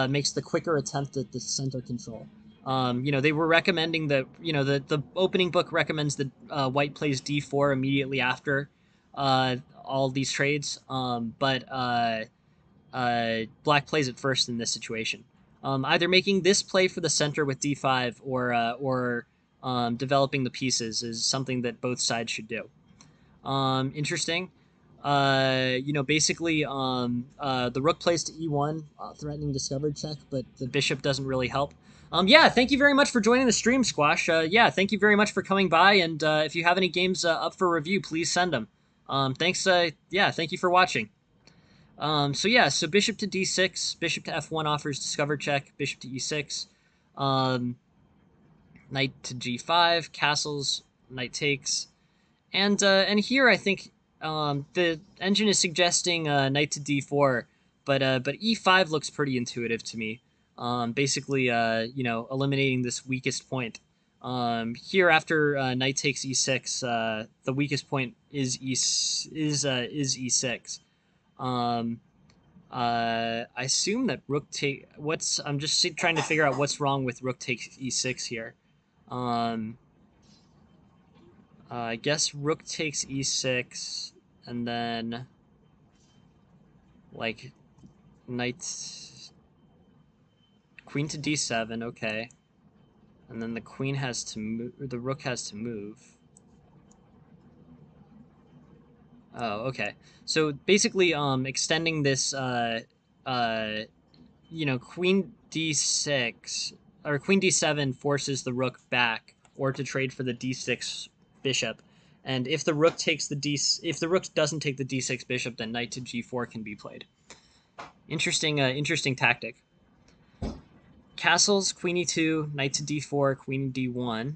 Speaker 1: makes the quicker attempt at the center control. They were recommending that, the opening book recommends that white plays D4 immediately after all these trades. But black plays it first in this situation. Either making this play for the center with d5 or developing the pieces is something that both sides should do. Interesting. Basically, the rook plays to e1, threatening discovered check, but the bishop doesn't really help. Yeah, thank you very much for joining the stream, Squash. Yeah, thank you very much for coming by, and if you have any games up for review, please send them. Thanks. Yeah, thank you for watching. So bishop to d6, bishop to f1 offers discover check, bishop to e6, um, knight to g5, castles, knight takes, and here I think the engine is suggesting knight to d4, but e5 looks pretty intuitive to me. Basically, eliminating this weakest point. Here after knight takes e6, the weakest point is e6. Um, I assume that rook take. I'm just trying to figure out what's wrong with rook takes e6 here. Um, I guess rook takes e6, and then like knight, queen to d7. Okay, and then the queen has to move. The rook has to move. Oh, okay. So basically, extending this, queen d6 or queen d7 forces the rook back, or to trade for the d6 bishop. And if the rook if the rook doesn't take the d6 bishop, then knight to g4 can be played. Interesting tactic. Castles, queen e2, knight to d4, queen d1.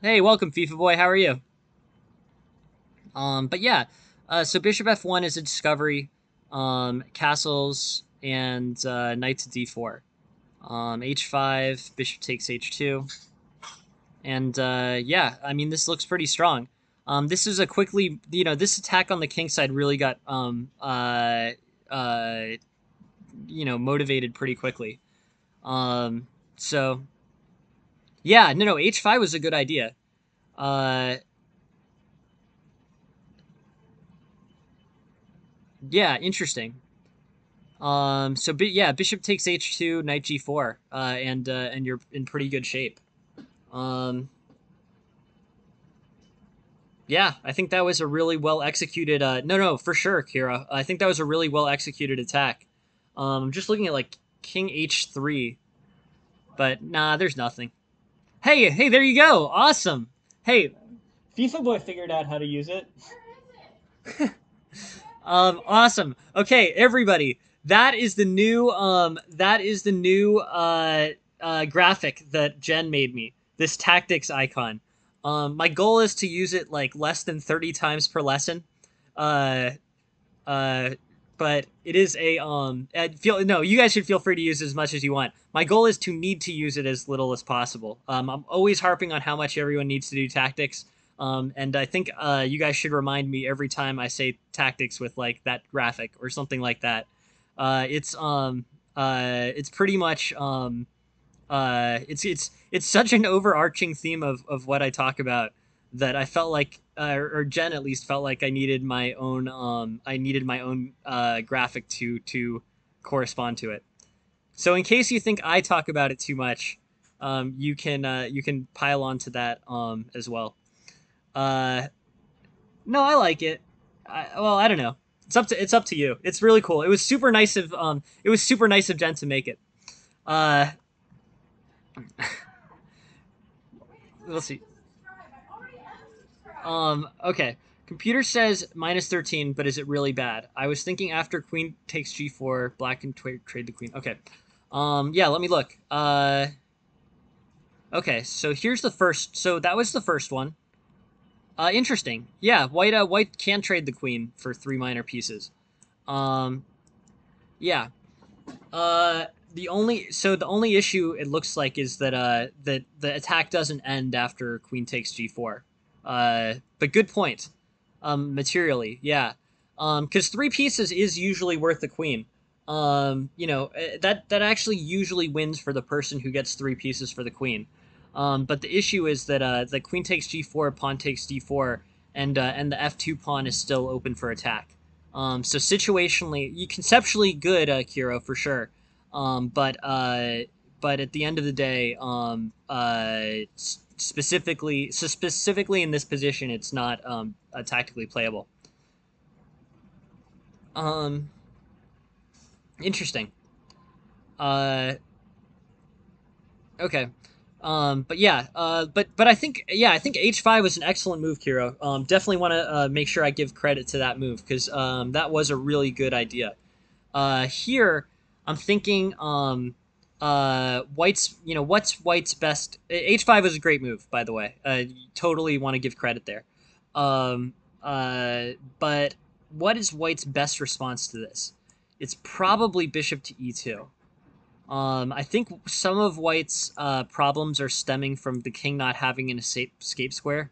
Speaker 1: Hey, welcome, FIFA boy. How are you? But yeah, so bishop f1 is a discovery. Castles and knight to d4. H5, bishop takes h2. And yeah, I mean, this looks pretty strong. This is a quickly, this attack on the king side really got, motivated pretty quickly. So, yeah, no, h5 was a good idea. Yeah, interesting. Yeah, bishop takes h2, knight g4, and you're in pretty good shape. Yeah, I think that was a really well executed. No, for sure, Kira. I think that was a really well executed attack. I'm just looking at like king h3, but nah, there's nothing. Hey, there you go. Awesome. Hey, FIFA boy figured out how to use it. Awesome. Okay, everybody. That is the new graphic that Jen made me. This tactics icon. My goal is to use it like less than 30 times per lesson. Uh, uh, but it is a you guys should feel free to use it as much as you want. My goal is to need to use it as little as possible. I'm always harping on how much everyone needs to do tactics. And I think you guys should remind me every time I say tactics with like that graphic or something like that. It's pretty much it's such an overarching theme of what I talk about that I felt like or Jen at least felt like I needed my own graphic to correspond to it. So in case you think I talk about it too much, you can pile on to that as well. Uh, no, I like it. I don't know. It's up to you. It's really cool. It was super nice of Jen to make it. Uh, we'll see. Okay. Computer says -13, but is it really bad? I was thinking after queen takes g4, black can trade the queen. Okay. Yeah, let me look. Okay, so here's the first. So that was the first one. Interesting. Yeah, white can trade the queen for three minor pieces. Um, yeah. Uh, the only issue it looks like is that that the attack doesn't end after queen takes g4. But good point. Materially, yeah. Because three pieces is usually worth the queen. That actually usually wins for the person who gets three pieces for the queen. But the issue is that the queen takes g4, pawn takes d4, and the f2 pawn is still open for attack. So situationally, you conceptually good, Kiro, for sure. But at the end of the day, specifically in this position, it's not tactically playable. Um, Interesting. Uh, okay. But yeah, but I think H5 was an excellent move, Kiro. Definitely want to make sure I give credit to that move because that was a really good idea. Here, I'm thinking White's, what's White's best? H5 is a great move, by the way. Totally want to give credit there. Um, but what is White's best response to this? It's probably Bishop to E2. I think some of White's problems are stemming from the king not having an escape square.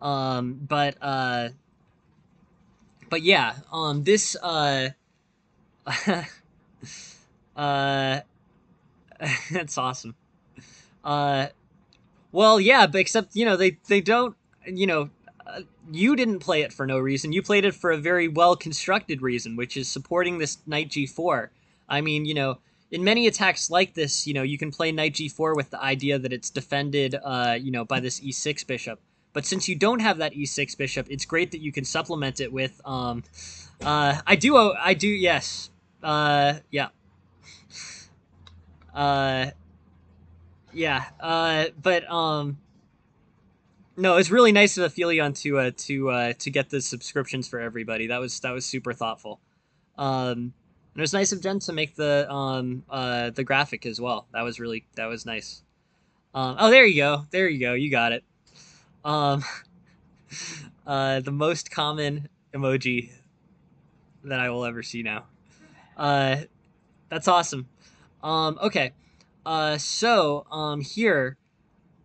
Speaker 1: Um, but uh, but yeah, this uh, that's awesome. Uh, well, yeah, but except they don't. You know, you didn't play it for no reason. You played it for a very well constructed reason, which is supporting this knight g4. I mean, in many attacks like this, you can play knight g4 with the idea that it's defended, by this e6 bishop. But since you don't have that e6 bishop, it's great that you can supplement it with. I do, yes. Yeah. Uh, yeah. But No, it's really nice of Aphelion to get the subscriptions for everybody. That was super thoughtful. And it was nice of Jen to make the graphic as well. That was nice. Oh, there you go. There you go. You got it. Um, the most common emoji that I will ever see now. Uh, that's awesome. Okay. Here,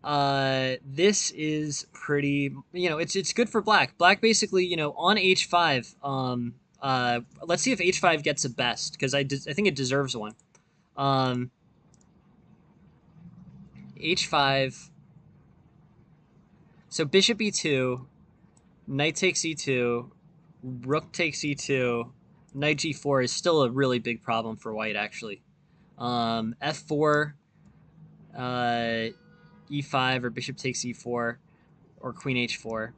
Speaker 1: this is pretty. It's good for black. Black basically, on h5. Let's see if h5 gets a best because I think it deserves one. Um, h5. So bishop e2, knight takes e2, rook takes e2, knight g4 is still a really big problem for white actually. F4, uh, e5 or bishop takes e4 or queen h4.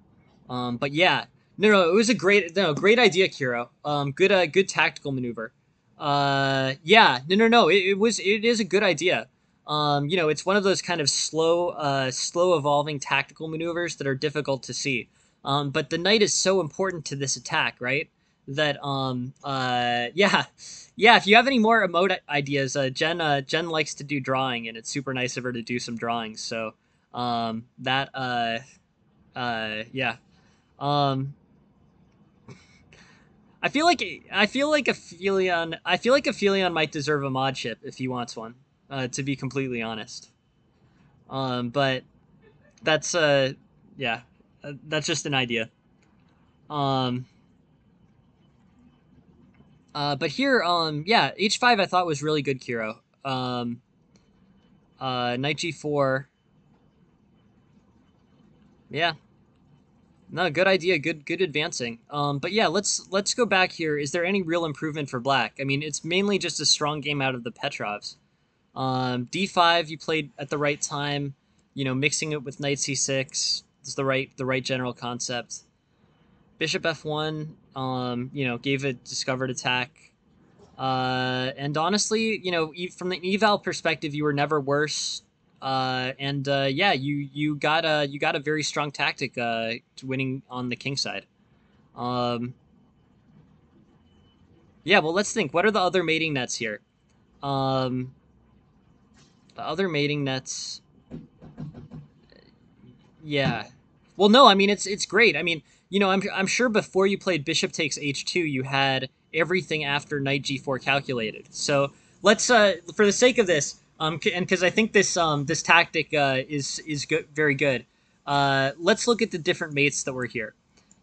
Speaker 1: But yeah, no, it was a great idea, Kiro. Good tactical maneuver. Yeah, no, it is a good idea. It's one of those kind of slow evolving tactical maneuvers that are difficult to see. But the knight is so important to this attack, right? That yeah, yeah. If you have any more emote ideas, Jen likes to do drawing, and it's super nice of her to do some drawings. So that yeah. Um, I feel like Aphelion might deserve a mod ship if he wants one. To be completely honest. But that's yeah, that's just an idea. Um, but here, yeah, h5 I thought was really good, Kiro. Knight g4. Yeah, no, good idea. Good advancing. But yeah, let's go back here. Is there any real improvement for black? I mean, it's mainly just a strong game out of the Petrovs. D5 you played at the right time. Mixing it with knight c6 is the right general concept. Bishop f1, gave a discovered attack. And honestly, from the eval perspective, you were never worse. And yeah, you got a very strong tactic to winning on the king side. Um, yeah, well, let's think. What are the other mating nets here? Um, the other mating nets. Yeah. Well, no, I mean it's great. I mean, I'm sure before you played bishop takes h2, you had everything after knight g4 calculated. So let's for the sake of this, and because I think this tactic is good, very good. Let's look at the different mates that were here.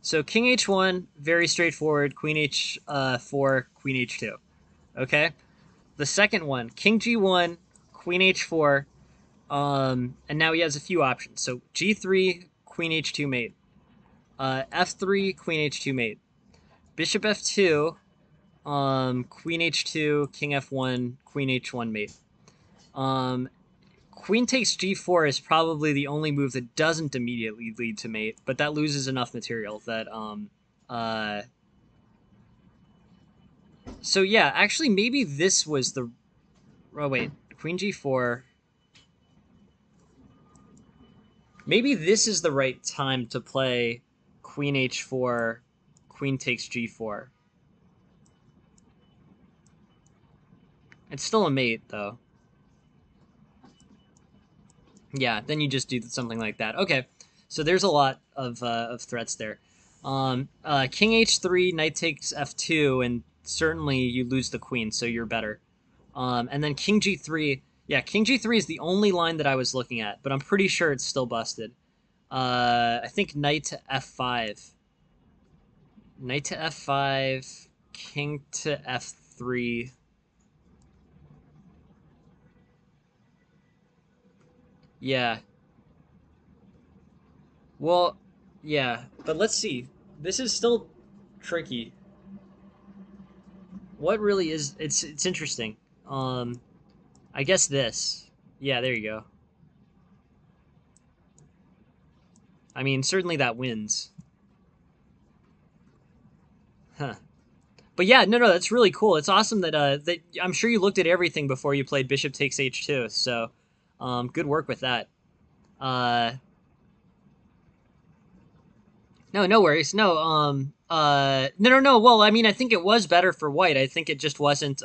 Speaker 1: So king h1, very straightforward. Queen h4, queen h2. Okay. The second one, king g1, queen h4, and now he has a few options. So g3, queen h2 mate. F3, queen h2 mate. Bishop f2, queen h2, king f1, queen h1 mate. Um, Queen takes g4 is probably the only move that doesn't immediately lead to mate, but that loses enough material that uh. So yeah, actually maybe this was the. Oh wait, queen g4. Maybe this is the right time to play queen h4, queen takes g4. It's still a mate, though. Yeah, then you just do something like that. Okay, so there's a lot of threats there. King h3, knight takes f2, and certainly you lose the queen, so you're better. And then king g3. Yeah, king g3 is the only line that I was looking at, but I'm pretty sure it's still busted. I think knight to f5. Knight to f5, king to f3. Yeah. Well, yeah, but let's see. This is still tricky. What really is it's interesting. Um I guess this. Yeah, there you go. I mean, certainly that wins. Huh. But yeah, no, that's really cool. It's awesome that I'm sure you looked at everything before you played bishop takes h2. So, good work with that. Uh No, no worries. No, no. Well, I mean, I think it was better for white. I think it just wasn't.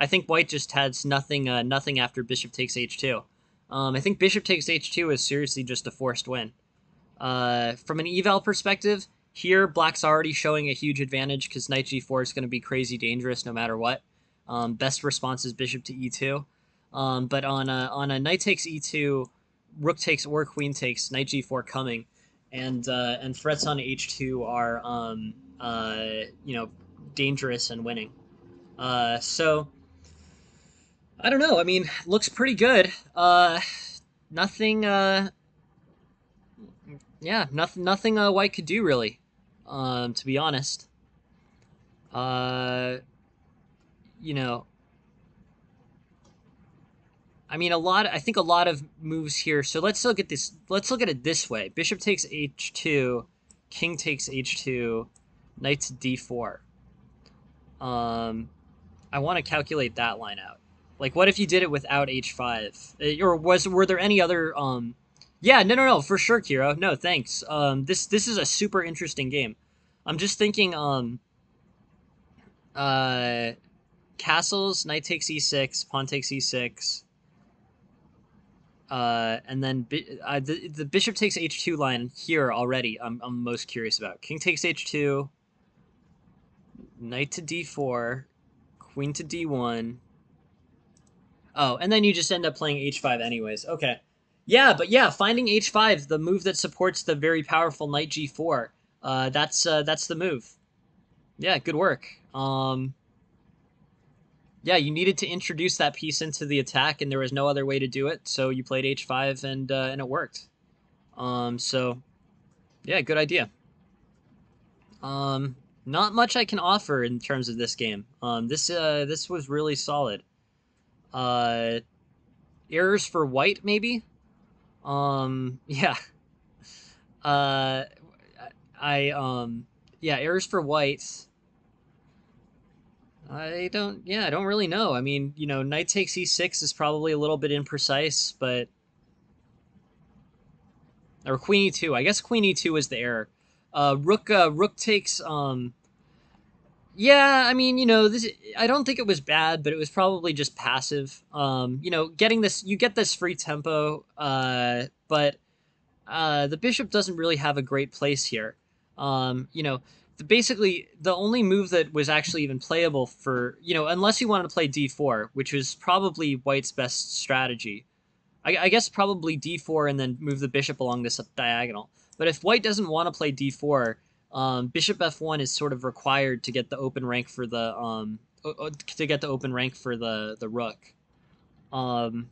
Speaker 1: I think white just has nothing, nothing after bishop takes h2. I think bishop takes h2 is seriously just a forced win. From an eval perspective, here black's already showing a huge advantage because knight g4 is going to be crazy dangerous no matter what. Best response is bishop to e2. But on a knight takes e2, rook takes or queen takes, knight g4 coming, and threats on h2 are dangerous and winning. So I don't know. I mean, looks pretty good. Nothing. Yeah, nothing. White could do really. To be honest. Uh, you know, I mean, I think a lot of moves here. So let's look at this. Let's look at it this way: bishop takes h2, king takes h2, knight to d4. Um, I want to calculate that line out. Like, what if you did it without h5? Or were there any other? Yeah, no, for sure, Kiro. No, thanks. This is a super interesting game. I'm just thinking. Uh, Castles, knight takes e6, pawn takes e6. And then the bishop takes h2 line here already. I'm most curious about. King takes h2, knight to d4, queen to d1. Oh, and then you just end up playing h5 anyways. Okay. Yeah, but yeah, finding h5, the move that supports the very powerful knight g4. That's the move. Yeah, good work. Yeah, you needed to introduce that piece into the attack, and there was no other way to do it. So you played h5, and it worked. So yeah, good idea. Not much I can offer in terms of this game. This was really solid. Uh, Errors for white, maybe. Yeah. Uh, I yeah, errors for white. I don't really know. I mean, knight takes e6 is probably a little bit imprecise, but or queen e2. I guess queen e2 is the error. Rook takes yeah, I mean, this I don't think it was bad, but it was probably just passive. Getting this you get this free tempo, but the bishop doesn't really have a great place here. You know, basically the only move that was actually even playable for, you know, unless you wanted to play d4, which was probably white's best strategy. I guess probably d4 and then move the bishop along this diagonal. But if white doesn't want to play d4, bishop f1 is sort of required to get the open rank for the the rook. Um,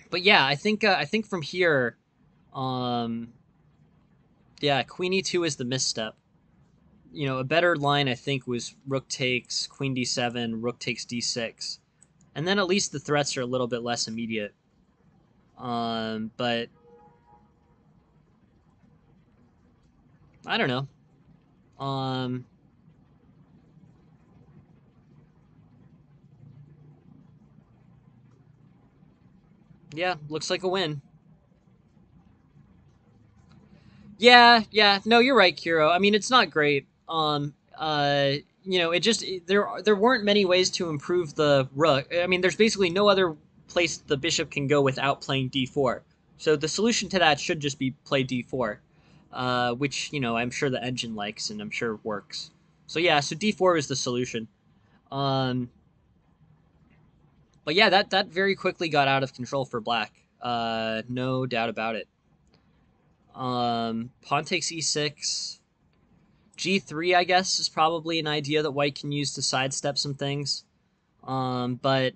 Speaker 1: but yeah, I think from here, um, yeah, queen e2 is the misstep. You know, a better line I think was rook takes, queen d7, rook takes d6, and then at least the threats are a little bit less immediate. But I don't know. Um, yeah, looks like a win. Yeah, yeah. No, you're right, Kiro. I mean, it's not great. You know, there weren't many ways to improve the rook. I mean, there's basically no other place the bishop can go without playing d4. So the solution to that should just be play d4, which you know I'm sure the engine likes and I'm sure works. So yeah, so d4 is the solution. Um, but yeah, that very quickly got out of control for black. No doubt about it. Pawn takes e6. G3, I guess, is probably an idea that white can use to sidestep some things. But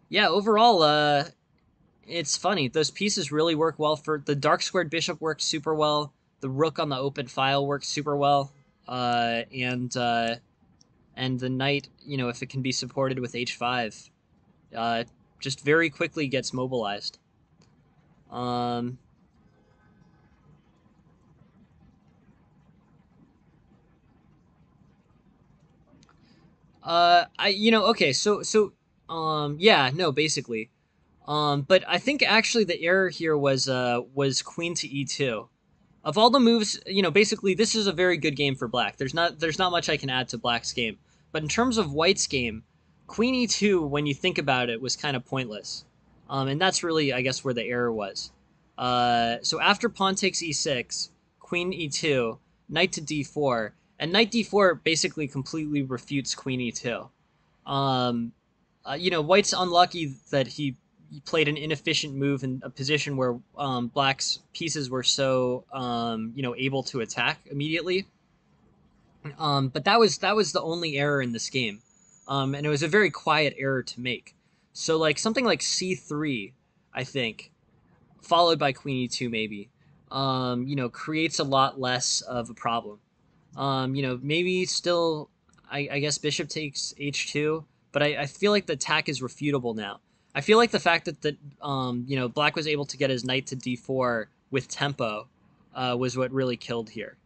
Speaker 1: yeah, overall, it's funny. Those pieces really work well for the dark squared bishop works super well. The rook on the open file works super well. And the knight, you know, if it can be supported with h5, uh, just very quickly gets mobilized. Um, you know, okay, yeah, no, basically, but I think actually the error here was queen to e2. Of all the moves, you know, basically this is a very good game for black. There's not much I can add to black's game. But in terms of white's game, queen e2, when you think about it, was kind of pointless. And that's really, I guess, where the error was. So after pawn takes e6, queen e2, knight to d4, and knight d4 basically completely refutes queen e2. Um, you know, white's unlucky that he played an inefficient move in a position where black's pieces were so you know able to attack immediately. But that was the only error in this game, and it was a very quiet error to make. So like something like c3, I think, followed by queen e2 maybe, you know, creates a lot less of a problem. You know, maybe still, I guess bishop takes h2, but I feel like the attack is refutable now. I feel like the fact that you know, black was able to get his knight to d4 with tempo was what really killed here.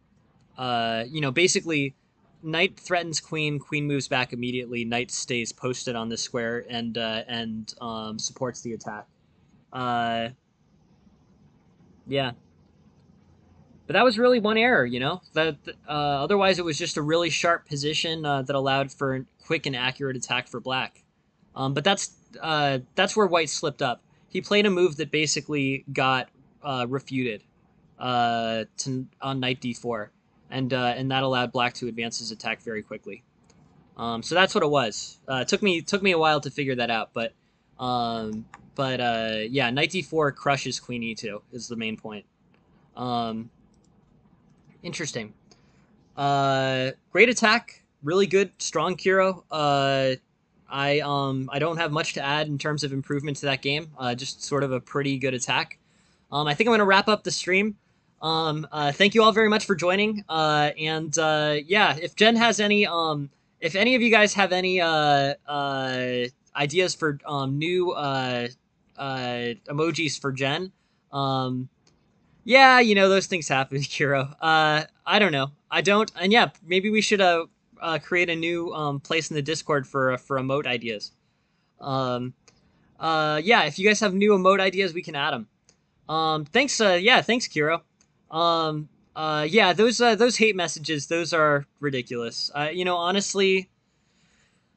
Speaker 1: You know, basically, knight threatens queen, queen moves back immediately, knight stays posted on the square and supports the attack. Uh, yeah, but that was really one error, you know. That otherwise it was just a really sharp position that allowed for a quick and accurate attack for black. But that's where white slipped up. He played a move that basically got refuted on knight d4, and that allowed black to advance his attack very quickly. So that's what it was. Took me a while to figure that out, yeah, knight d4 crushes queen e2 is the main point. Um, Interesting. Great attack, really good, strong Kiro. I don't have much to add in terms of improvement to that game. Just sort of a pretty good attack. I think I'm gonna wrap up the stream. Thank you all very much for joining. Yeah, if Jen has any, if any of you guys have any ideas for new emojis for Jen, um, yeah, you know those things happen, Kiro. I don't know. I don't. And yeah, maybe we should create a new place in the Discord for emote ideas. Um, yeah, if you guys have new emote ideas, we can add them. Thanks. Yeah, thanks, Kiro. Yeah, those hate messages, those are ridiculous. You know, honestly,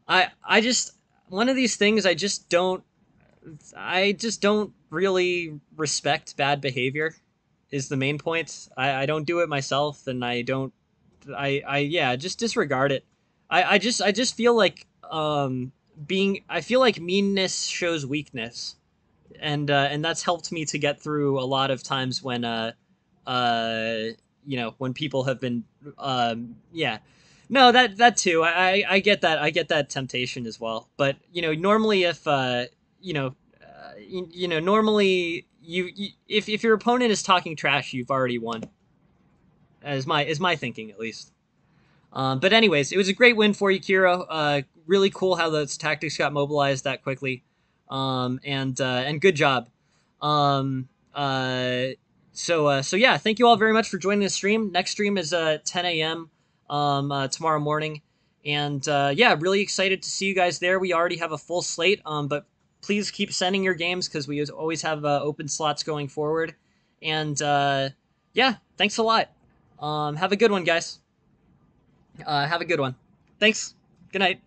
Speaker 1: I just one of these things I just don't. I just don't really respect bad behavior. Is the main point. I don't do it myself, and I don't. I yeah, just disregard it. I just feel like being. I feel like meanness shows weakness, and that's helped me to get through a lot of times when uh when people have been yeah. No, that too. I get that. I get that temptation as well. But normally if you know normally if your opponent is talking trash, you've already won. Is my thinking, at least. But anyways, it was a great win for you, Kiro. Really cool how those tactics got mobilized that quickly, and good job. Um, uh, so yeah, thank you all very much for joining the stream. Next stream is 10 a.m. Tomorrow morning, and yeah, really excited to see you guys there. We already have a full slate, but please keep sending your games because we always have open slots going forward. And yeah, thanks a lot. Have a good one, guys. Have a good one. Thanks. Good night.